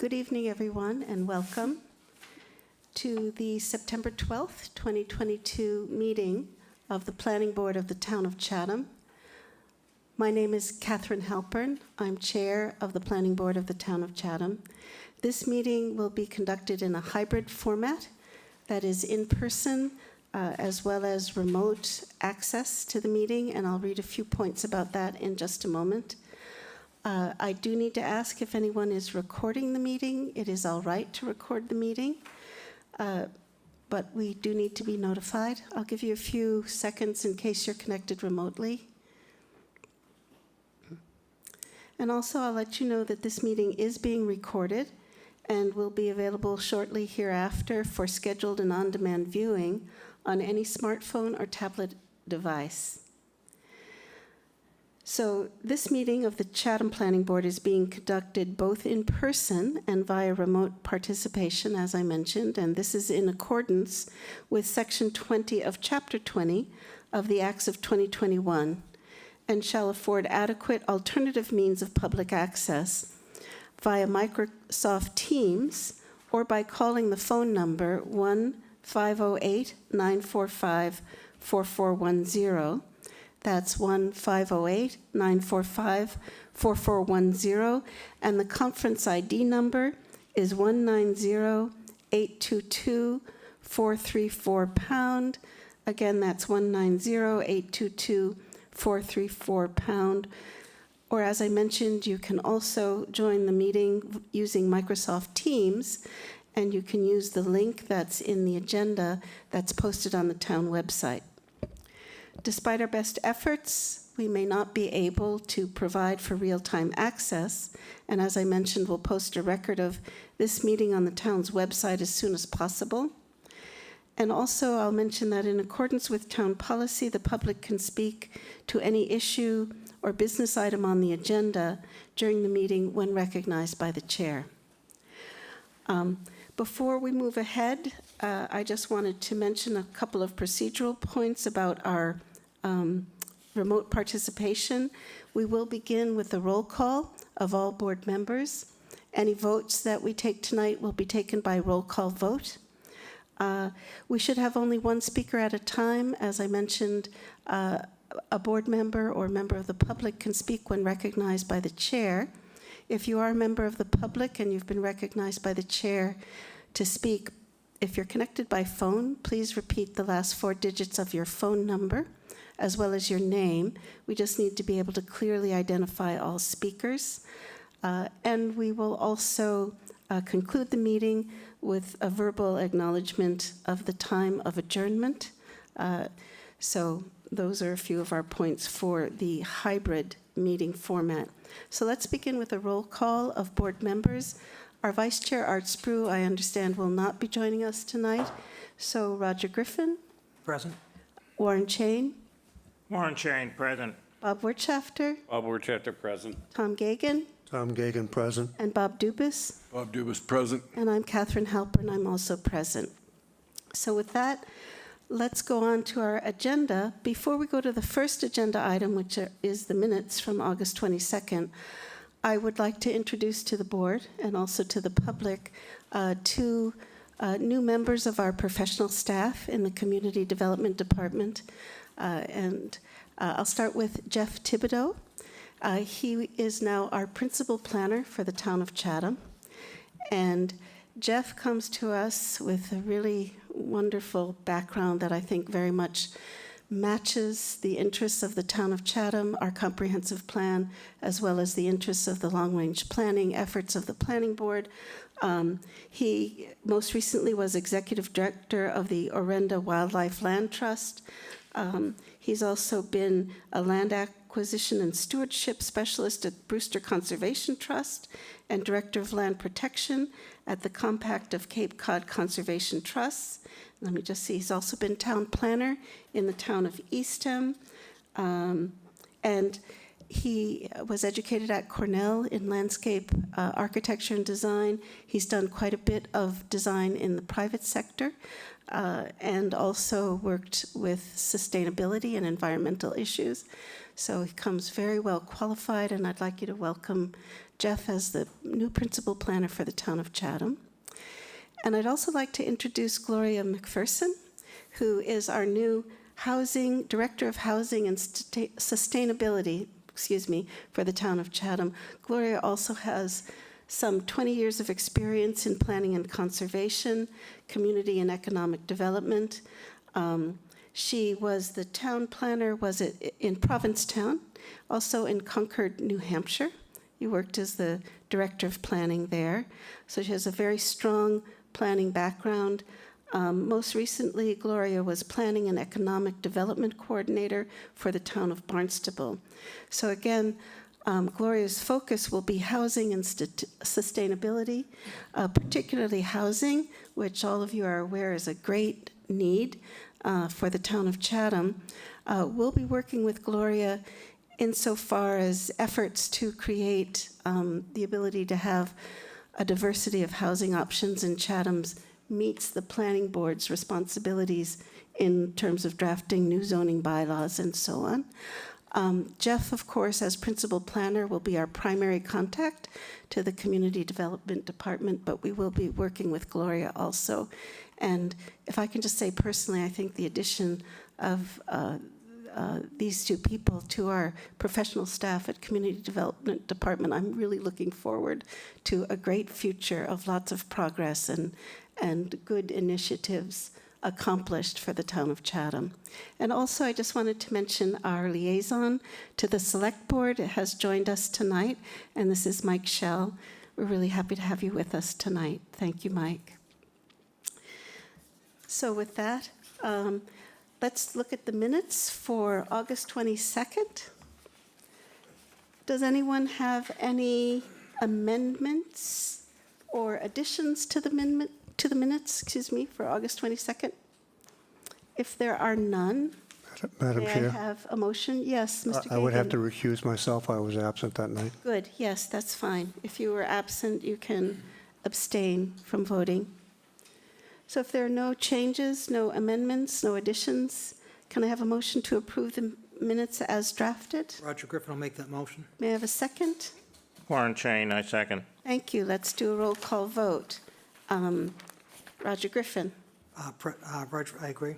Good evening, everyone, and welcome to the September 12th, 2022 meeting of the Planning Board of the Town of Chatham. My name is Catherine Halpern. I'm Chair of the Planning Board of the Town of Chatham. This meeting will be conducted in a hybrid format that is in person as well as remote access to the meeting, and I'll read a few points about that in just a moment. I do need to ask if anyone is recording the meeting. It is all right to record the meeting, but we do need to be notified. I'll give you a few seconds in case you're connected remotely. And also, I'll let you know that this meeting is being recorded and will be available shortly hereafter for scheduled and on-demand viewing on any smartphone or tablet device. So this meeting of the Chatham Planning Board is being conducted both in person and via remote participation, as I mentioned, and this is in accordance with Section 20 of Chapter 20 of the Acts of 2021 and shall afford adequate alternative means of public access via Microsoft Teams or by calling the phone number 1-508-945-4410. That's 1-508-945-4410, and the conference ID number is 190-822-434#. Again, that's 190-822-434#. Or as I mentioned, you can also join the meeting using Microsoft Teams, and you can use the link that's in the agenda that's posted on the town website. Despite our best efforts, we may not be able to provide for real-time access, and as I mentioned, we'll post a record of this meeting on the town's website as soon as possible. And also, I'll mention that in accordance with town policy, the public can speak to any issue or business item on the agenda during the meeting when recognized by the chair. Before we move ahead, I just wanted to mention a couple of procedural points about our remote participation. We will begin with the roll call of all board members. Any votes that we take tonight will be taken by roll call vote. We should have only one speaker at a time. As I mentioned, a board member or member of the public can speak when recognized by the chair. If you are a member of the public and you've been recognized by the chair to speak, if you're connected by phone, please repeat the last 4 digits of your phone number, as well as your name. We just need to be able to clearly identify all speakers. And we will also conclude the meeting with a verbal acknowledgement of the time of adjournment. So those are a few of our points for the hybrid meeting format. So let's begin with a roll call of board members. Our Vice Chair, Art Sprue, I understand, will not be joining us tonight. So Roger Griffin. Present. Warren Chain. Warren Chain, present. Bob Wirtschafter. Bob Wirtschafter, present. Tom Gagan. Tom Gagan, present. And Bob Dubus. Bob Dubus, present. And I'm Catherine Halpern. I'm also present. So with that, let's go on to our agenda. Before we go to the first agenda item, which is the minutes from August 22nd, I would like to introduce to the board and also to the public 2 new members of our professional staff in the Community Development Department. I'll start with Jeff Thibodeau. He is now our principal planner for the town of Chatham. And Jeff comes to us with a really wonderful background that I think very much matches the interests of the town of Chatham, our comprehensive plan, as well as the interests of the long-range planning efforts of the planning board. He most recently was executive director of the Orenda Wildlife Land Trust. He's also been a land acquisition and stewardship specialist at Brewster Conservation Trust and director of land protection at the Compact of Cape Cod Conservation Trusts. Let me just see, he's also been town planner in the town of Eastham. And He was educated at Cornell in landscape architecture and design. He's done quite a bit of design in the private sector and also worked with sustainability and environmental issues. So he comes very well qualified, and I'd like you to welcome Jeff as the new principal planner for the town of Chatham. And I'd also like to introduce Gloria McPherson, who is our new Director of Housing and Sustainability, for the town of Chatham. Gloria also has some 20 years of experience in planning and conservation, community and economic development. She was the town planner, in Provincetown, also in Concord, New Hampshire. You worked as the director of planning there. So she has a very strong planning background. Most recently, Gloria was planning and economic development coordinator for the town of Barnstable. So again, Gloria's focus will be housing and sustainability, particularly housing, which all of you are aware is a great need for the town of Chatham. We'll be working with Gloria insofar as efforts to create the ability to have a diversity of housing options in Chatham's meets the planning board's responsibilities in terms of drafting new zoning bylaws and so on. Jeff, of course, as principal planner, will be our primary contact to the community development department, but we will be working with Gloria also. And if I can just say personally, I think the addition of these two people to our professional staff at Community Development Department, I'm really looking forward to a great future of lots of progress and good initiatives accomplished for the town of Chatham. And also, I just wanted to mention our liaison to the Select Board has joined us tonight, and this is Mike Schell. We're really happy to have you with us tonight. Thank you, Mike. So with that, let's look at the minutes for August 22nd. Does anyone have any amendments or additions to the minutes, for August 22nd? If there are none, Madam may I Chair, have a motion? Yes, Mr. I would have to Gagan. recuse myself. I was absent that night. Good, yes, that's fine. If you were absent, you can abstain from voting. So if there are no changes, no amendments, no additions, can I have a motion to approve the minutes as drafted? Roger Griffin will make that motion. May I have a second? Warren Chain, I second. Thank you. Let's do a roll call vote. Roger Griffin, Roger, I agree.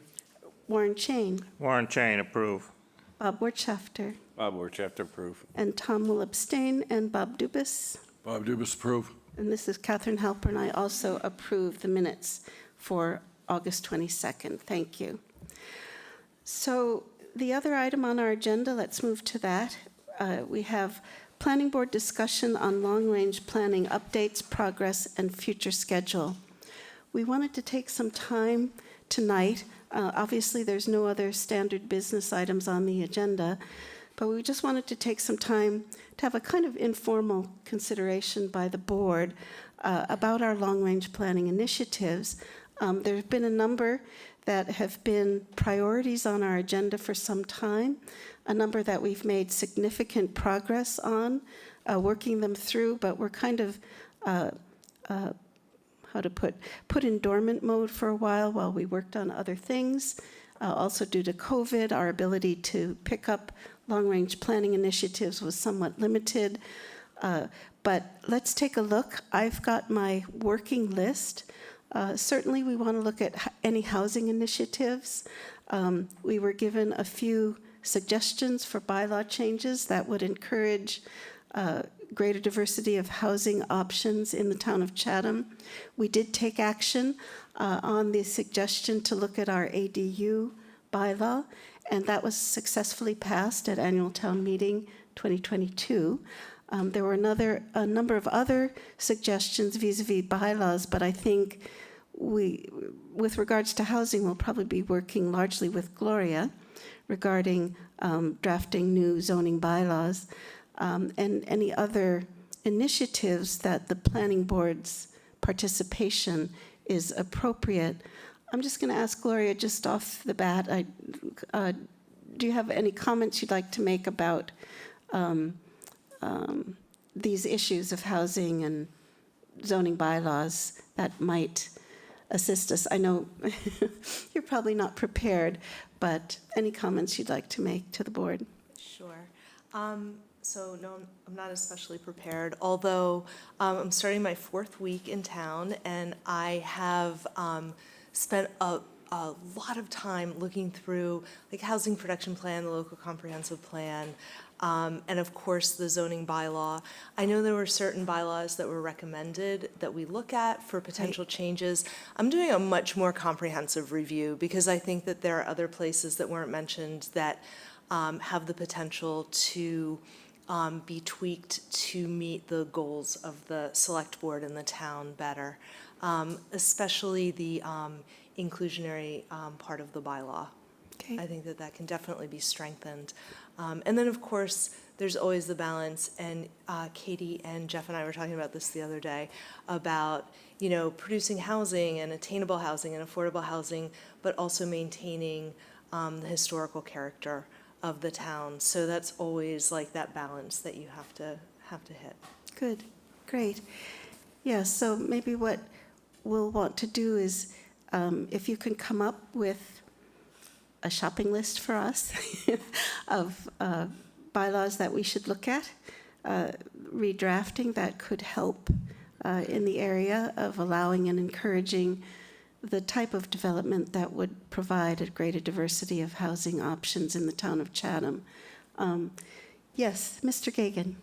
Warren Chain, Warren Chain, approve. Bob Wirtschafter, Bob Wirtschafter, approve. and Tom will abstain, and Bob Dubus. Bob Dubus, approve. And this is Catherine Halper, and I also approve the minutes for August 22nd. Thank you. So the other item on our agenda, let's move to that. We have Planning Board discussion on long-range planning updates, progress, and future schedule. We wanted to take some time tonight. Obviously, there's no other standard business items on the agenda, but we just wanted to take some time to have a kind of informal consideration by the board about our long-range planning initiatives. There have been a number that have been priorities on our agenda for some time, a number that we've made significant progress on, working them through, but we're kind of, put in dormant mode for a while we worked on other things. Also due to COVID, our ability to pick up long-range planning initiatives was somewhat limited. But let's take a look. I've got my working list. Certainly, we want to look at any housing initiatives. We were given a few suggestions for bylaw changes that would encourage greater diversity of housing options in the town of Chatham. We did take action on the suggestion to look at our ADU bylaw, and that was successfully passed at annual town meeting 2022. There were a number of other suggestions vis-a-vis bylaws, but I think with regards to housing, we'll probably be working largely with Gloria regarding drafting new zoning bylaws and any other initiatives that the planning board's participation is appropriate. I'm just going to ask Gloria just off the bat, do you have any comments you'd like to make about these issues of housing and zoning bylaws that might assist us. I know you're probably not prepared, but any comments you'd like to make to the board? Sure. So no, I'm not especially prepared, although I'm starting my 4th week in town, and I have spent a lot of time looking through like housing production plan, the local comprehensive plan, and of course the zoning bylaw. I know there were certain bylaws that were recommended that we look at for potential changes. I'm doing a much more comprehensive review because I think that there are other places that weren't mentioned that have the potential to be tweaked to meet the goals of the select board and the town better, especially the inclusionary part of the bylaw. Okay. I think that that can definitely be strengthened. And then, of course, there's always the balance, and Katie and Jeff and I were talking about this the other day, about, you know, producing housing and attainable housing and affordable housing, but also maintaining the historical character of the town. So that's always like that balance that you have to hit. Good, great. Yeah, so maybe what we'll want to do is, if you can come up with a shopping list for us of bylaws that we should look at, redrafting that could help in the area of allowing and encouraging the type of development that would provide a greater diversity of housing options in the town of Chatham. Yes, Mr. Gagan.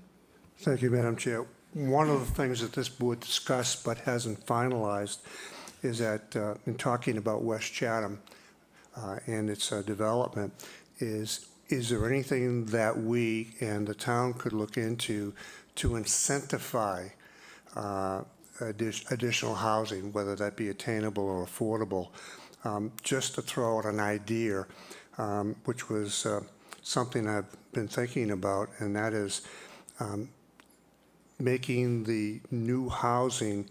Thank you, Madam Chair. One of the things that this board discussed but hasn't finalized is that in talking about West Chatham and its development, is there anything that we and the town could look into to incentivize additional housing, whether that be attainable or affordable? Just to throw out an idea, which was something I've been thinking about, and that is making the new housing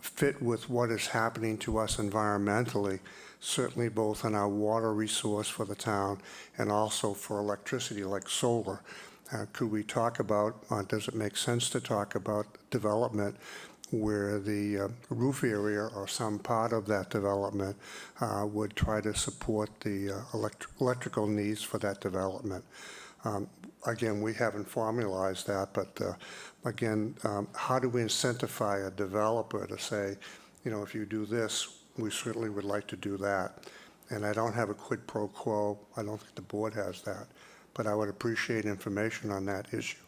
fit with what is happening to us environmentally, certainly both in our water resource for the town and also for electricity like solar. Could we talk about, does it make sense to talk about development where the roof area or some part of that development would try to support the electrical needs for that development? Again, we haven't formalized that, but again, how do we incentivize a developer to say, you know, if you do this, we certainly would like to do that? And I don't have a quid pro quo. I don't think the board has that, but I would appreciate information on that issue.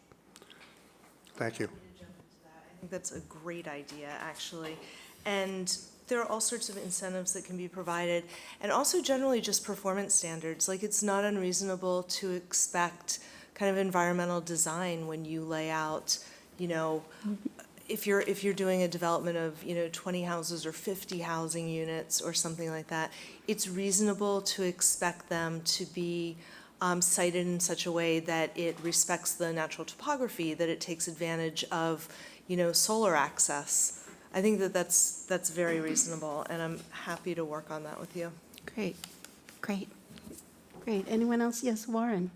Thank you. I think that's a great idea, actually. And there are all sorts of incentives that can be provided, and also generally just performance standards. Like, it's not unreasonable to expect kind of environmental design when you lay out, you know, if you're doing a development of, you know, 20 houses or 50 housing units or something like that, it's reasonable to expect them to be sited in such a way that it respects the natural topography, that it takes advantage of, you know, solar access. I think that that's very reasonable, and I'm happy to work on that with you. Great, great, great. Anyone else? Yes, Warren.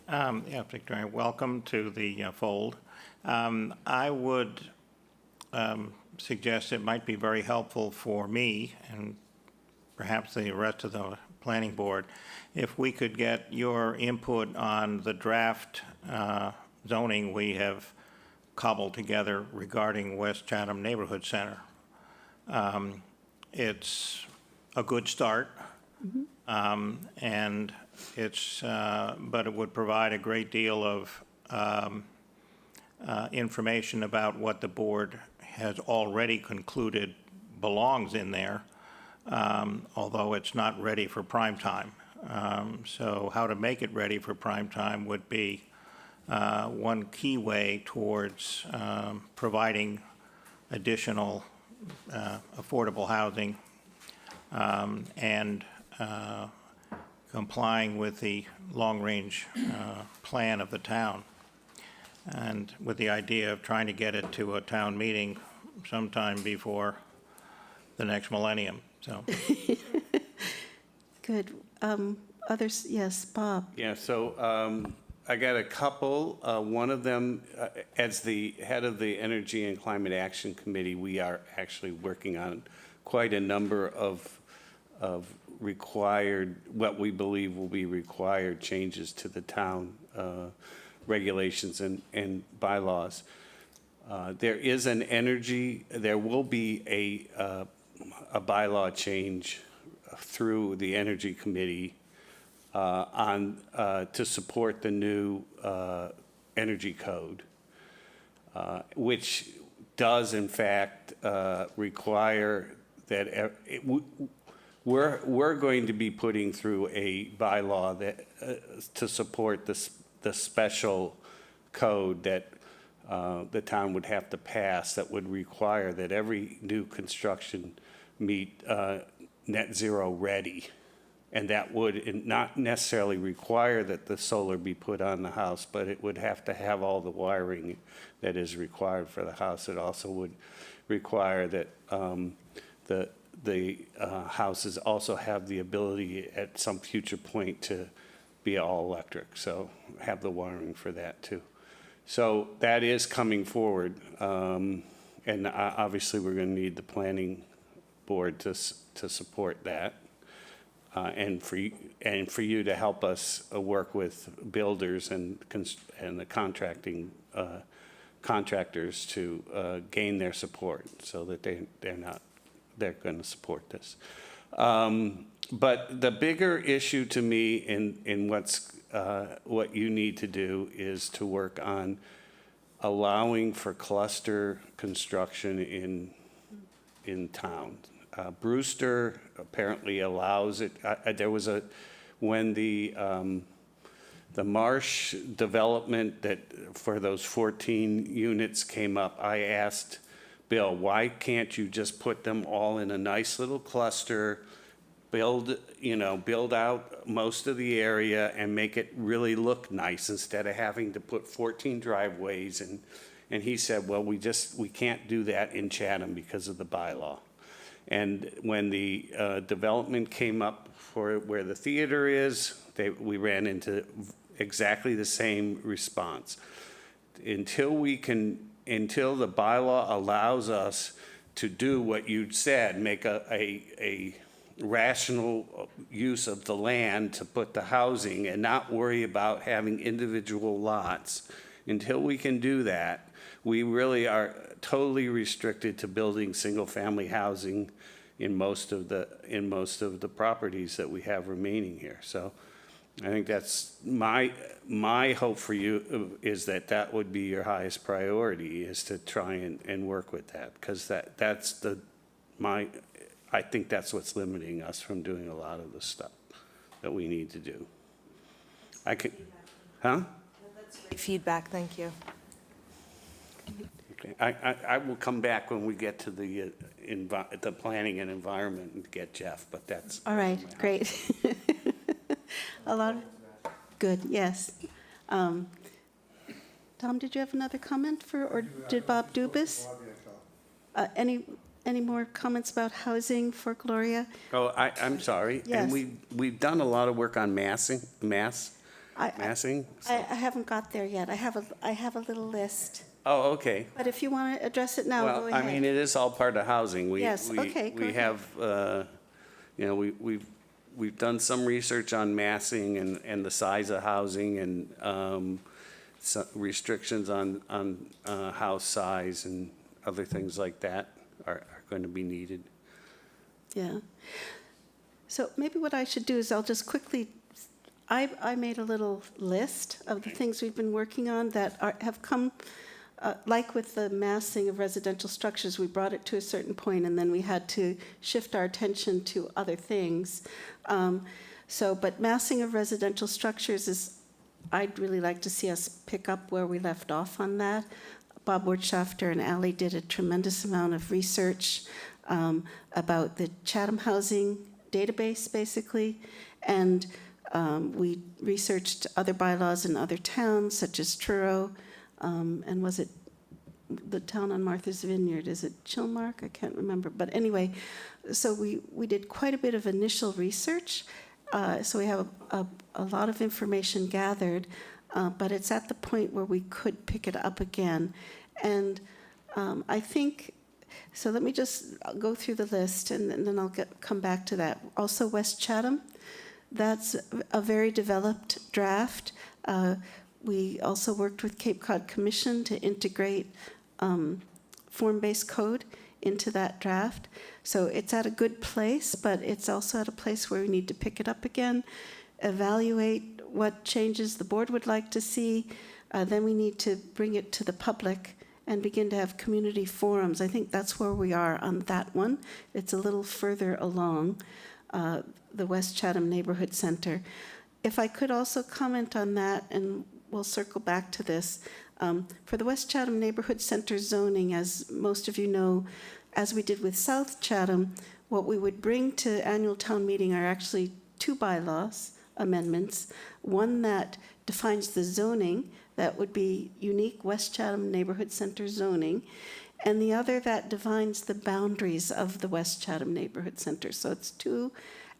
Yeah, Victoria, welcome to the fold. I would suggest it might be very helpful for me and perhaps the rest of the planning board if we could get your input on the draft zoning we have cobbled together regarding West Chatham Neighborhood Center. It's a good start, and it's but it would provide a great deal of information about what the board has already concluded belongs in there, although it's not ready for prime time. So how to make it ready for prime time would be one key way towards providing additional affordable housing and complying with the long-range plan of the town, and with the idea of trying to get it to a town meeting sometime before the next millennium. So, Good. Others, yes, Bob. Yeah, so I got a couple. One of them, as the head of the Energy and Climate Action Committee, we are actually working on quite a number of required, what we believe will be required changes to the town regulations and bylaws. There will be a bylaw change through the Energy Committee to support the new energy code, which does in fact require that we're going to be putting through a bylaw that to support the special code that the town would have to pass that would require that every new construction meet net zero ready. And that would not necessarily require that the solar be put on the house, but it would have to have all the wiring that is required for the house. It also would require that the houses also have the ability at some future point to be all electric, so have the wiring for that too. So that is coming forward, and obviously we're going to need the planning board to support that. And for you to help us work with builders and the contractors to gain their support so that they're going to support this. But the bigger issue to me in what you need to do is to work on allowing for cluster construction in town. Brewster apparently allows it. There was when the Marsh development that for those 14 units came up, I asked Bill, why can't you just put them all in a nice little cluster, build out most of the area and make it really look nice instead of having to put 14 driveways and he said, well, we can't do that in Chatham because of the bylaw. And when the development came up for where the theater is, we ran into exactly the same response. Until the bylaw allows us to do what you said, make a rational use of the land to put the housing and not worry about having individual lots, until we can do that, we really are totally restricted to building single-family housing in most of the properties that we have remaining here. So I think that's my hope for you is that would be your highest priority, is to try and work with that, because I think that's what's limiting us from doing a lot of the stuff that we need to do. That's great feedback, thank you. Okay. I will come back when we get to the planning and environment and get Jeff, but that's. All right, great. Good, yes. Tom, did you have another comment or did Bob Dubus? Any more comments about housing for Gloria? Oh, I'm sorry. Yes. And we've done a lot of work on massing. I haven't got there yet. I have a little list. Oh, okay. But if you want to address it now, go Well, ahead. I mean, it is all part of housing. Yes, okay, go We ahead. have, we've done some research on massing and the size of housing and restrictions on house size and other things like that are going to be needed. Yeah. So maybe what I should do is I'll just quickly, I made a little list of the things we've been working on that have come, like with the massing of residential structures, we brought it to a certain point and then we had to shift our attention to other things. But massing of residential structures is, I'd really like to see us pick up where we left off on that. Bob Wirtschafter and Ally did a tremendous amount of research about the Chatham housing database, basically, and we researched other bylaws in other towns, such as Truro, and was it the town on Martha's Vineyard? Is it Chilmark? I can't remember. But anyway, so we did quite a bit of initial research. So we have a lot of information gathered. but it's at the point where we could pick it up again. And I think, so let me just go through the list, and then I'll come back to that. Also, West Chatham, that's a very developed draft. We also worked with Cape Cod Commission to integrate form-based code into that draft. So it's at a good place, but it's also at a place where we need to pick it up again, evaluate what changes the board would like to see. Then we need to bring it to the public and begin to have community forums. I think that's where we are on that one. It's a little further along, the West Chatham Neighborhood Center. If I could also comment on that, and we'll circle back to this. For the West Chatham Neighborhood Center zoning, as most of you know, as we did with South Chatham, what we would bring to annual town meeting are actually two bylaws amendments. One that defines the zoning, that would be unique West Chatham Neighborhood Center zoning, and the other that defines the boundaries of the West Chatham Neighborhood Center. So it's two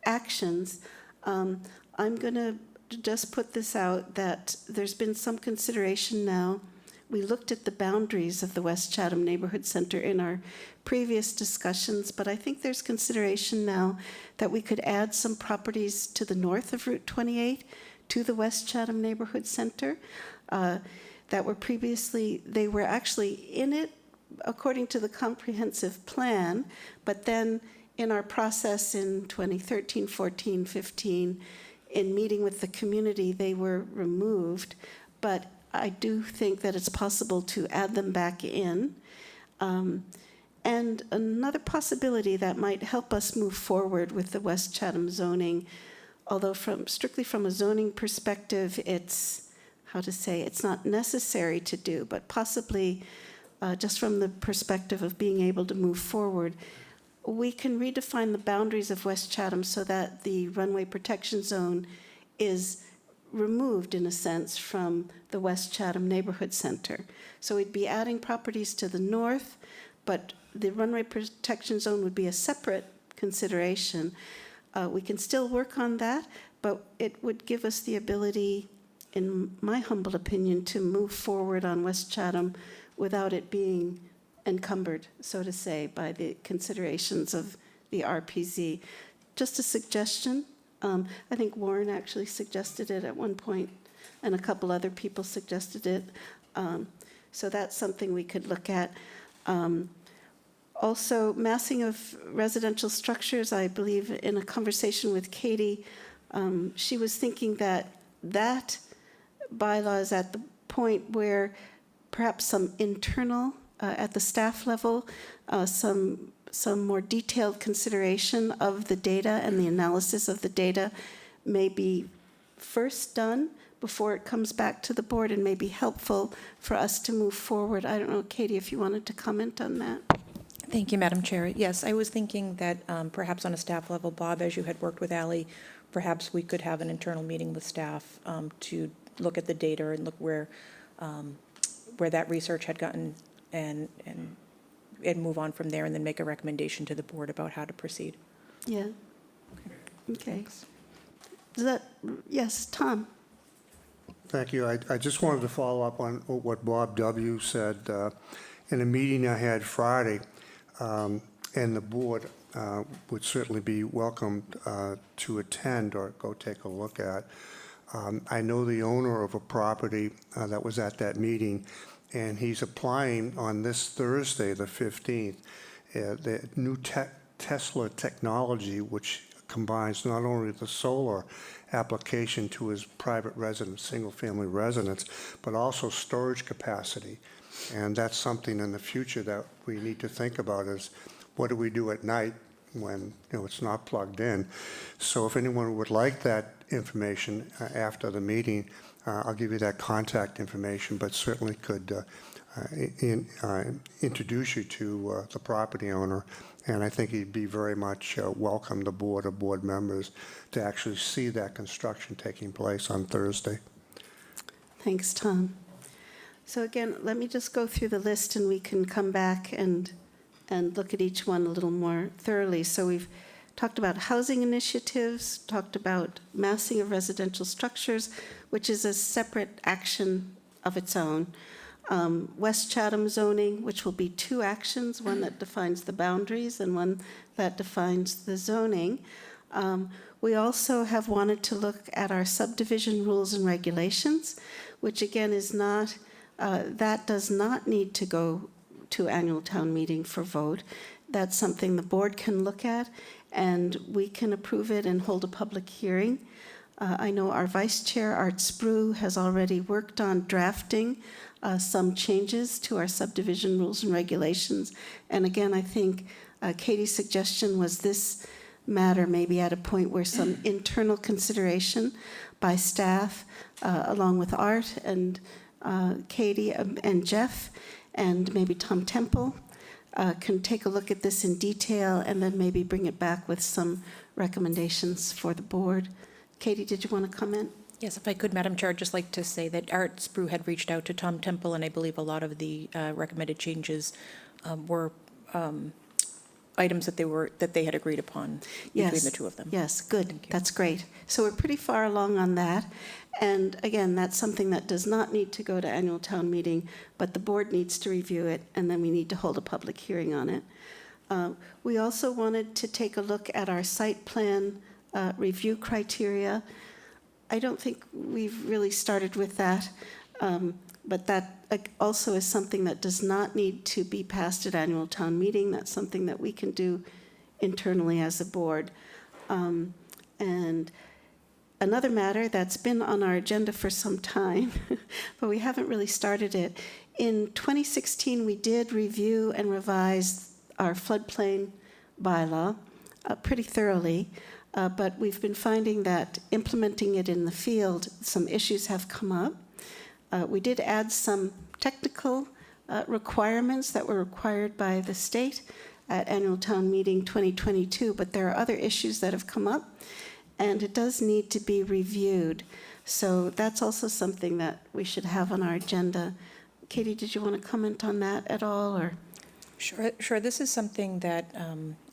actions. I'm going to just put this out that there's been some consideration now. We looked at the boundaries of the West Chatham Neighborhood Center in our previous discussions, but I think there's consideration now that we could add some properties to the north of Route 28 to the West Chatham Neighborhood Center that were previously, they were actually in it according to the comprehensive plan, but then in our process in 2013, 14, 15, in meeting with the community, they were removed, but I do think that it's possible to add them back in. And another possibility that might help us move forward with the West Chatham zoning, although strictly from a zoning perspective, it's, how to say, it's not necessary to do, but possibly just from the perspective of being able to move forward, we can redefine the boundaries of West Chatham so that the runway protection zone is removed, in a sense, from the West Chatham Neighborhood Center. So we'd be adding properties to the north, but the runway protection zone would be a separate consideration. We can still work on that, but it would give us the ability, in my humble opinion, to move forward on West Chatham without it being encumbered, so to say, by the considerations of the RPZ. Just a suggestion. I think Warren actually suggested it at one point, and a couple other people suggested it. So that's something we could look at. Also, massing of residential structures, I believe in a conversation with Katie, she was thinking that that bylaw is at the point where perhaps some internal, at the staff level, some more detailed consideration of the data and the analysis of the data may be first done before it comes back to the board and may be helpful for us to move forward. I don't know, Katie, if you wanted to comment on that. Thank you, Madam Chair. Yes, I was thinking that perhaps on a staff level, Bob, as you had worked with Ally, perhaps we could have an internal meeting with staff to look at the data and look where that research had gotten and move on from there, and then make a recommendation to the board about how to proceed. Yeah. Okay. Does that, yes, Tom? Thank you. I just wanted to follow up on what Bob W. said in a meeting I had Friday, and the board would certainly be welcomed to attend or go take a look at. I know the owner of a property that was at that meeting, and he's applying on this Thursday, the 15th, the new Tesla technology, which combines not only the solar application to his private residence, single-family residence, but also storage capacity. And that's something in the future that we need to think about is what do we do at night when it's not plugged in. So if anyone would like that information after the meeting, I'll give you that contact information, but certainly could introduce you to the property owner. And I think he'd be very much welcome, the board or board members, to actually see that construction taking place on Thursday. Thanks, Tom. So again, let me just go through the list and we can come back and look at each one a little more thoroughly. So we've talked about housing initiatives, talked about massing of residential structures, which is a separate action of its own. West Chatham zoning, which will be two actions, one that defines the boundaries and one that defines the zoning. We also have wanted to look at our subdivision rules and regulations, which again is not, that does not need to go to annual town meeting for vote. That's something the board can look at, and we can approve it and hold a public hearing. I know our vice chair, Art Sprue, has already worked on drafting some changes to our subdivision rules and regulations. And again, I think Katie's suggestion was this matter maybe at a point where some internal consideration by staff, along with Art and Katie and Jeff, and maybe Tom Temple, can take a look at this in detail and then maybe bring it back with some recommendations for the board. Katie, did you want to comment? Yes, if I could, Madam Chair, I'd just like to say that Art Sprue had reached out to Tom Temple, and I believe a lot of the recommended changes were items that they had agreed upon between the two of them. Yes, good. Thank you. That's great. So we're pretty far along on that. And again, that's something that does not need to go to annual town meeting, but the board needs to review it, and then we need to hold a public hearing on it. We also wanted to take a look at our site plan review criteria. I don't think we've really started with that, but that also is something that does not need to be passed at annual town meeting. That's something that we can do internally as a board. And another matter that's been on our agenda for some time, but we haven't really started it. In 2016, we did review and revise our floodplain bylaw pretty thoroughly. But we've been finding that implementing it in the field, some issues have come up. We did add some technical requirements that were required by the state at annual town meeting 2022, but there are other issues that have come up, and it does need to be reviewed. So that's also something that we should have on our agenda. Katie, did you want to comment on that at all, or? Sure. This is something that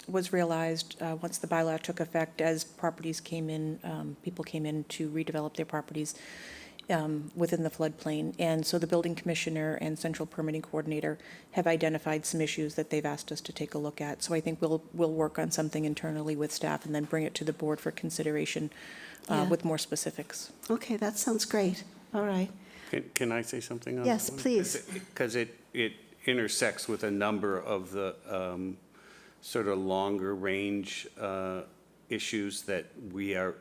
was realized once the bylaw took effect, as properties came in, people came in to redevelop their properties within the floodplain. And so the building commissioner and central permitting coordinator have identified some issues that they've asked us to take a look at. So I think we'll work on something internally with staff and then bring it to the board for consideration Yeah. with more specifics. Okay, that sounds great. All right. Can I say something on Yes, that one? please. Because it intersects with a number of the sort of longer range issues that we are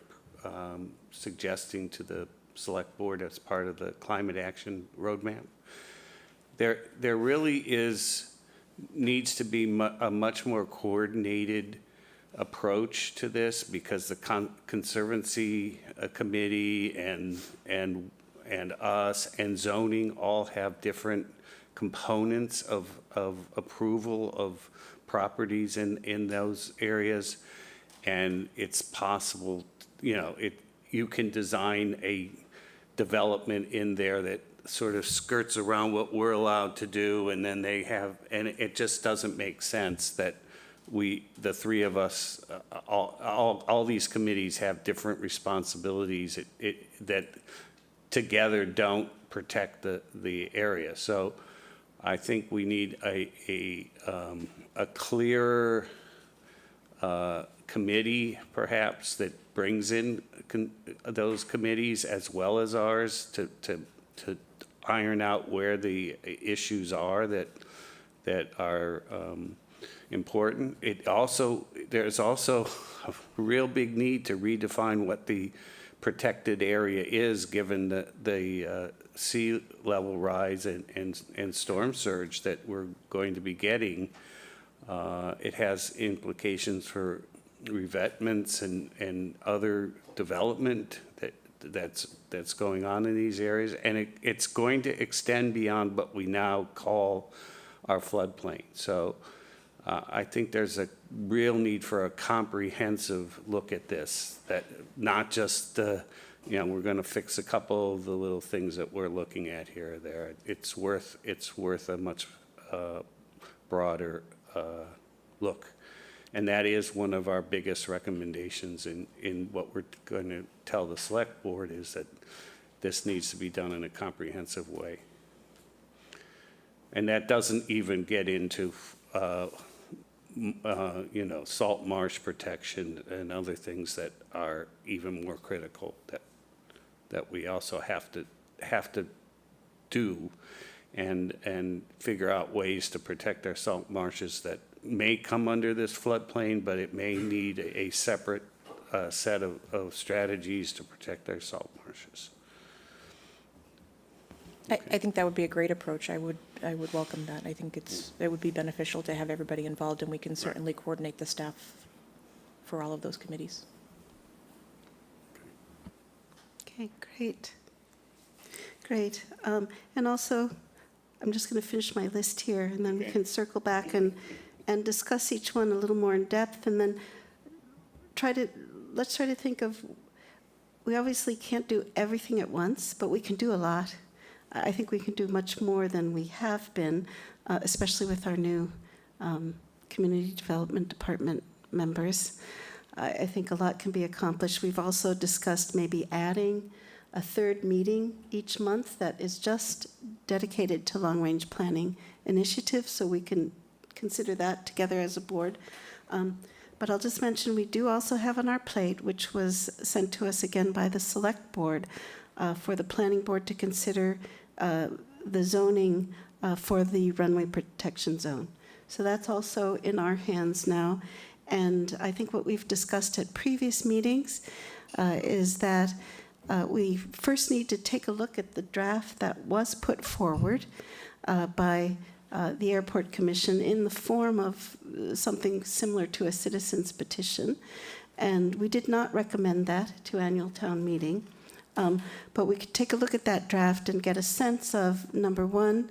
suggesting to the select board as part of the climate action roadmap. There really needs to be a much more coordinated approach to this, because the Conservancy Committee and us and zoning all have different components of approval of properties in those areas. And it's possible, you can design a development in there that sort of skirts around what we're allowed to do, and then and it just doesn't make sense that the three of us, all these committees have different responsibilities that together don't protect the area. So I think we need a clearer committee, perhaps, that brings in those committees as well as ours to iron out where the issues are that are important. There's also a real big need to redefine what the protected area is, given the sea level rise and storm surge that we're going to be getting. It has implications for revetments and other development that's going on in these areas, and it's going to extend beyond what we now call our floodplain. So I think there's a real need for a comprehensive look at this, that not just we're going to fix a couple of the little things that we're looking at here or there. It's worth a much broader look. And that is one of our biggest recommendations in what we're going to tell the select board, is that this needs to be done in a comprehensive way. And that doesn't even get into, salt marsh protection and other things that are even more critical that we also have to do and figure out ways to protect our salt marshes that may come under this floodplain, but it may need a separate set of strategies to protect our salt marshes. I think that would be a great approach. I would welcome that. I think it would be beneficial to have everybody involved, and we can certainly coordinate the staff for all of those committees. Okay, great. Great. And also, I'm just going to finish my list here, and then we can circle back and discuss each one a little more in depth, and then let's try to think of, we obviously can't do everything at once, but we can do a lot. I think we can do much more than we have been, especially with our new Community Development Department members. I think a lot can be accomplished. We've also discussed maybe adding a third meeting each month that is just dedicated to long-range planning initiatives, so we can consider that together as a board. But I'll just mention, we do also have on our plate, which was sent to us again by the Select Board, for the Planning Board to consider the zoning for the runway protection zone. So that's also in our hands now. And I think what we've discussed at previous meetings is that we first need to take a look at the draft that was put forward by the Airport Commission in the form of something similar to a citizen's petition. And we did not recommend that to annual town meeting. But we could take a look at that draft and get a sense of, number one,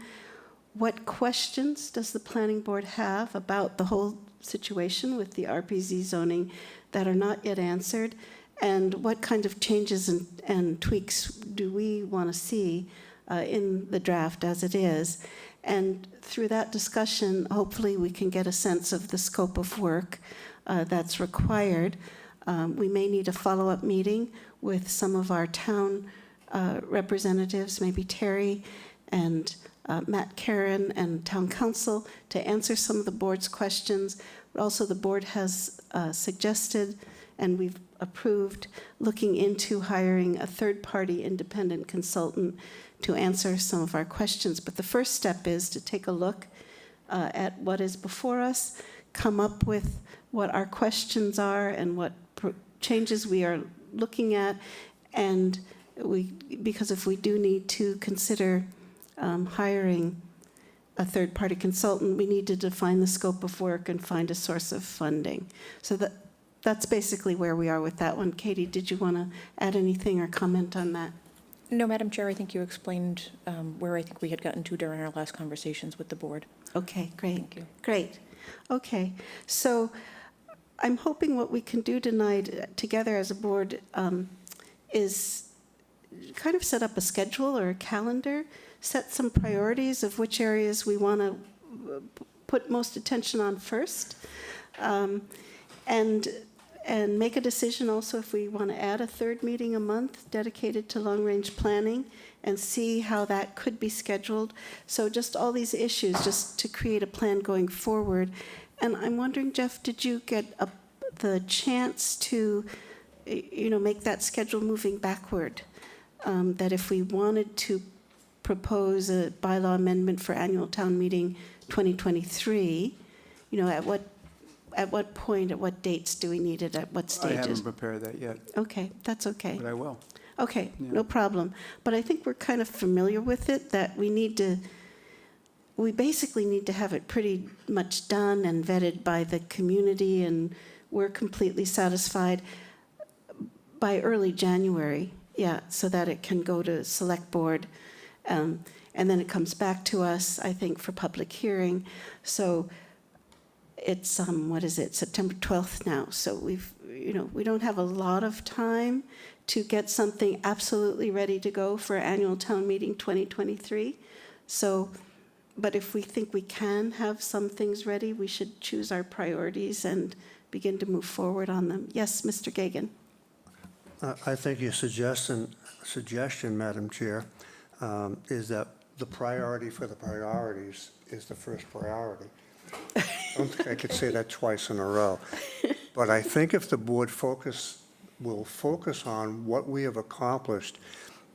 what questions does the planning board have about the whole situation with the RPZ zoning that are not yet answered, and what kind of changes and tweaks do we want to see in the draft as it is. And through that discussion, hopefully we can get a sense of the scope of work that's required. We may need a follow-up meeting with some of our town representatives, maybe Terry and Matt Karen and town council, to answer some of the board's questions. But also the board has suggested, and we've approved, looking into hiring a third-party independent consultant to answer some of our questions. But the first step is to take a look at what is before us, come up with what our questions are and what changes we are looking at, and because if we do need to consider hiring a third-party consultant, we need to define the scope of work and find a source of funding. So that's basically where we are with that one. Katie, did you want to add anything or comment on that? No, Madam Chair, I think you explained where I think we had gotten to during our last conversations with the board. Okay, great. Thank you. Great. Okay, so I'm hoping what we can do tonight together as a board is kind of set up a schedule or a calendar, set some priorities of which areas we want to put most attention on first, and make a decision also if we want to add a third meeting a month dedicated to long-range planning, and see how that could be scheduled. So just all these issues, just to create a plan going forward. And I'm wondering, Jeff, did you get the chance to, make that schedule moving backward? That if we wanted to propose a bylaw amendment for annual town meeting 2023, at what point, at what dates do we need it, at what I stages? haven't prepared that yet, Okay, that's okay. but I will. Okay, Yeah. no problem. But I think we're kind of familiar with it, that we basically need to have it pretty much done and vetted by the community, and we're completely satisfied by early January, so that it can go to select board. And then it comes back to us, I think, for public hearing. So it's, September 12th now. So we don't have a lot of time to get something absolutely ready to go for annual town meeting 2023. So But if we think we can have some things ready, we should choose our priorities and begin to move forward on them. Yes, Mr. Gagan? I think your suggestion, Madam Chair, is that the priority for the priorities is the first priority. I don't think I could say that twice in a row. But I think if the board will focus on what we have accomplished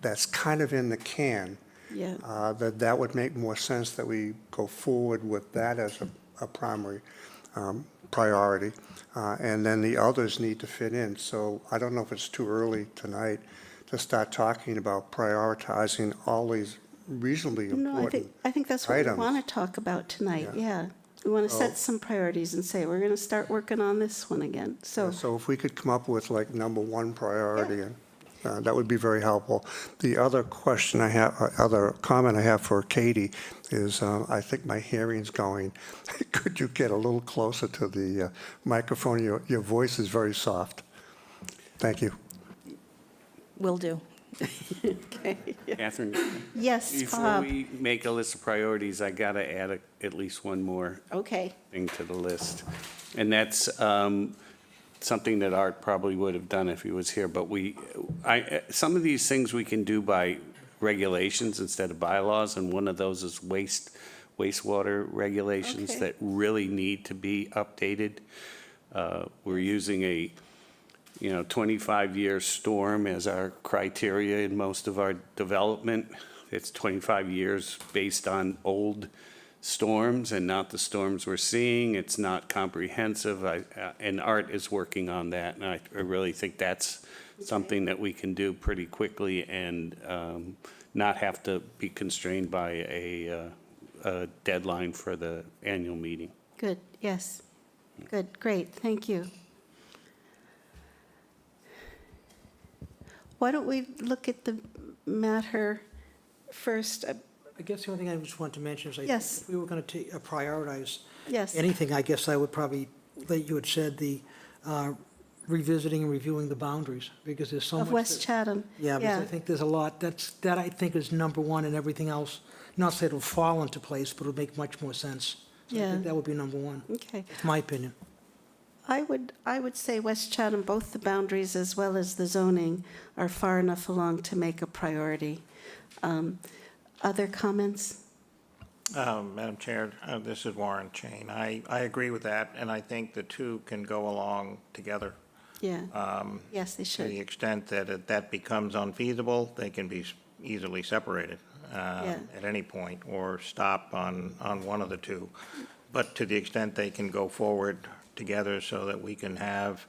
that's kind of in the can, Yeah. that would make more sense that we go forward with that as a primary priority. And then the others need to fit in. So I don't know if it's too early tonight to start talking about prioritizing all these reasonably No, important I think that's what we items. want to talk about tonight, Yeah. yeah. We want to set some priorities and say, we're going to start working on this one again. So, So if we could come up with like number one priority, and that would be very helpful. The other question I have, other comment I have for Katie is, I think my hearing's going. Could you get a little closer to the microphone? Your voice is very soft. Thank you. Will do. okay. Catherine, Yes, before Bob. we make a list of priorities, I got to add at least one more Okay, thing to the list. And that's something that Art probably would have done if he was here, but some of these things we can do by regulations instead of bylaws, and one of those is wastewater regulations Okay. that really need to be updated. We're using a 25-year storm as our criteria in most of our development. It's 25 years based on old storms and not the storms we're seeing. It's not comprehensive, and Art is working on that, and I really think that's something that we can do pretty quickly and not have to be constrained by a deadline for the annual meeting. good, yes. Good, great, thank you. Why don't we look at the matter first? I guess the only thing I just want to mention is, Yes. if we were going to prioritize Yes, anything, I guess I would probably, like you had said, the revisiting and reviewing the boundaries, because there's so much. of West that- Chatham. Yeah, because I think there's a lot, that I think is number one, and everything else, not say it'll fall into place, but it'll make much more sense. So I Yeah. think that would be number one, Okay. It's my opinion. I would say West Chatham, both the boundaries as well as the zoning are far enough along to make a priority. Other comments? Madam Chair, this is Warren Chain. I agree with that, and I think the two can go along together. Yeah, yes, they To the should. extent that that becomes unfeasible, they can be easily separated at any point, or stop on one of the two. But to the extent they can go forward together so that we can have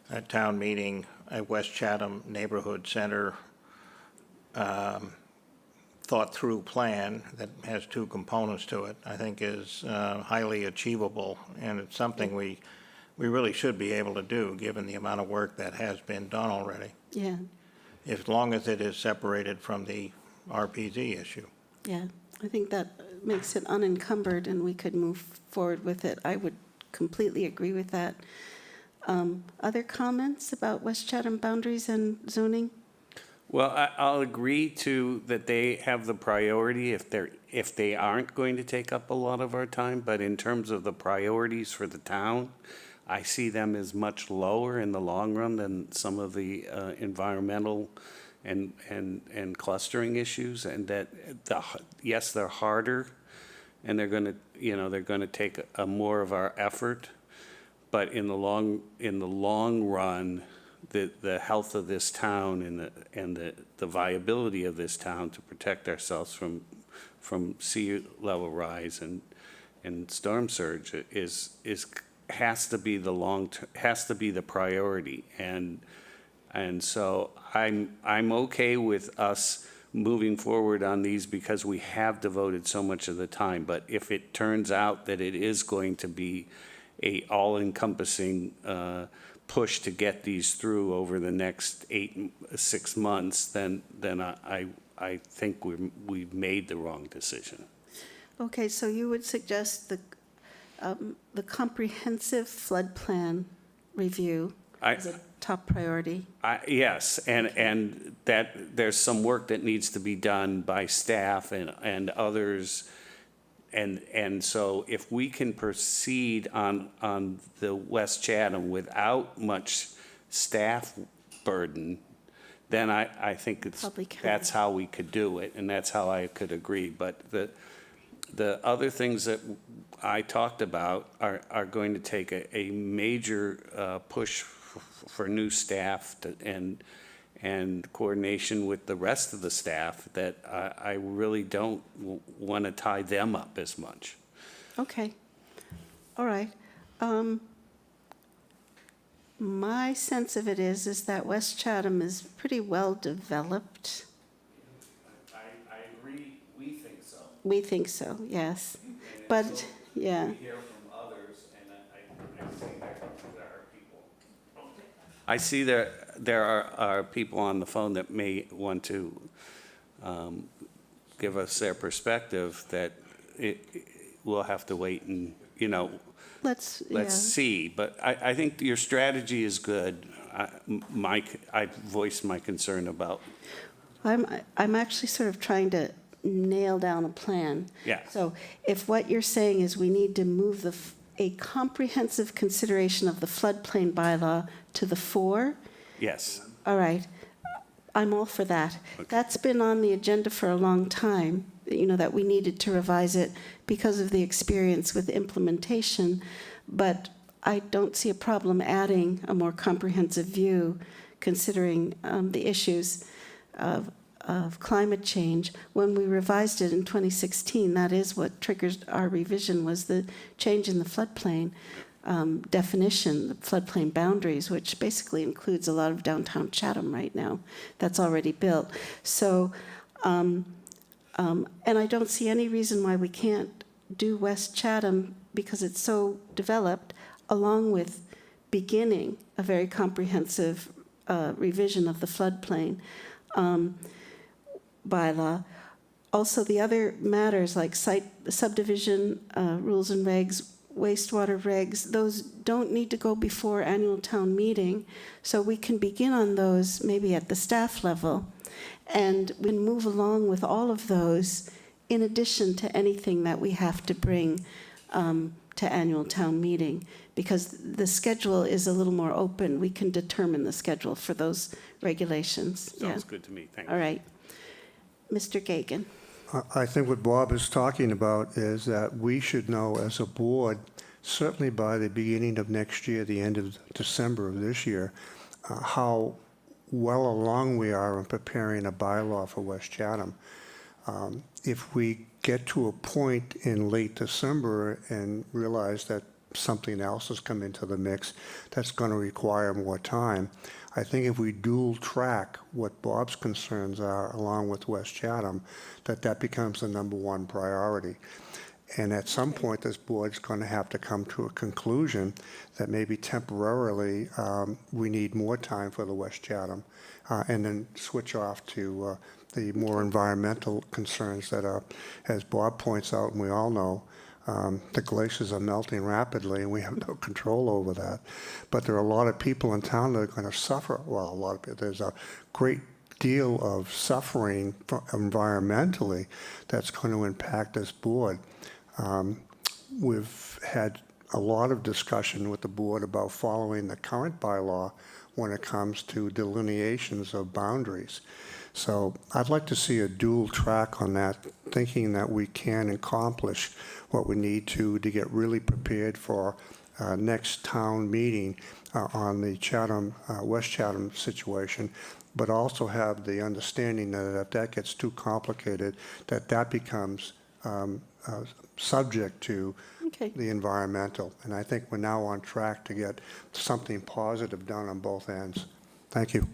a town meeting, a West Chatham Neighborhood Center thought-through plan that has two components to it, I think is highly achievable, and it's something we really should be able to do, given the amount of work that has been done already, Yeah, as long as it is separated from the RPZ issue. yeah. I think that makes it unencumbered and we could move forward with it. I would completely agree with that. Other comments about West Chatham boundaries and zoning? Well, I'll agree to that they have the priority if they aren't going to take up a lot of our time, but in terms of the priorities for the town, I see them as much lower in the long run than some of the environmental and clustering issues, and that yes, they're harder, and they're going to take a more of our effort, but in the long run, the health of this town and the viability of this town to protect ourselves from sea level rise and storm surge has to be the priority, and so I'm okay with us moving forward on these because we have devoted so much of the time. But if it turns out that it is going to be a all-encompassing push to get these through over the next 6 months, then I think we've made the wrong decision. Okay, so you would suggest the comprehensive flood plan review as a top priority? Yes, and that there's some work that needs to be done by staff and others, And so if we can proceed on the West Chatham without much staff burden, then I think Probably can. that's how we could do it, and that's how I could agree. But the other things that I talked about are going to take a major push for new staff and coordination with the rest of the staff that I really don't want to tie them up as much. Okay, all right. My sense of it is that West Chatham is pretty well developed. I agree, we think so. We think so, yes. But, yeah, We hear from others, and I see there are people. I see there are people on the phone that may want to give us their perspective that we'll have to wait and, let's see. But I think your strategy is good. I voiced my concern about. I'm actually sort of trying to nail down a plan. Yeah. So if what you're saying is we need to move a comprehensive consideration of the floodplain bylaw to the fore, Yes. all right, I'm all for that. That's been on the agenda for a long time, that we needed to revise it because of the experience with implementation, but I don't see a problem adding a more comprehensive view considering the issues of climate change. When we revised it in 2016, that is what triggered our revision, was the change in the floodplain definition, the floodplain boundaries, which basically includes a lot of downtown Chatham right now that's already built. So, and I don't see any reason why we can't do West Chatham because it's so developed, along with beginning a very comprehensive revision of the floodplain bylaw. Also, the other matters like site subdivision rules and regs, wastewater regs, those don't need to go before annual town meeting, so we can begin on those maybe at the staff level, and we move along with all of those in addition to anything that we have to bring to annual town meeting, because the schedule is a little more open. We can determine the schedule for those regulations. Sounds good to me. Thanks. All right. Mr. Gagan. I think what Bob is talking about is that we should know as a board, certainly by the beginning of next year, the end of December of this year, how well along we are in preparing a bylaw for West Chatham. If we get to a point in late December and realize that something else has come into the mix, that's going to require more time. I think if we dual track what Bob's concerns are along with West Chatham, that becomes the number one priority. And at some point, this board's going to have to come to a conclusion that maybe temporarily we need more time for the West Chatham, and then switch off to the more environmental concerns that are, as Bob points out, and we all know, the glaciers are melting rapidly, and we have no control over that. But there are a lot of people in town that are going to suffer. Well, a lot of people. There's a great deal of suffering environmentally that's going to impact this board. We've had a lot of discussion with the board about following the current bylaw when it comes to delineations of boundaries. So I'd like to see a dual track on that, thinking that we can accomplish what we need to get really prepared for next town meeting on the Chatham, West Chatham situation, but also have the understanding that if that gets too complicated, that becomes subject to Okay. the environmental. And I think we're now on track to get something positive done on both ends. Thank you.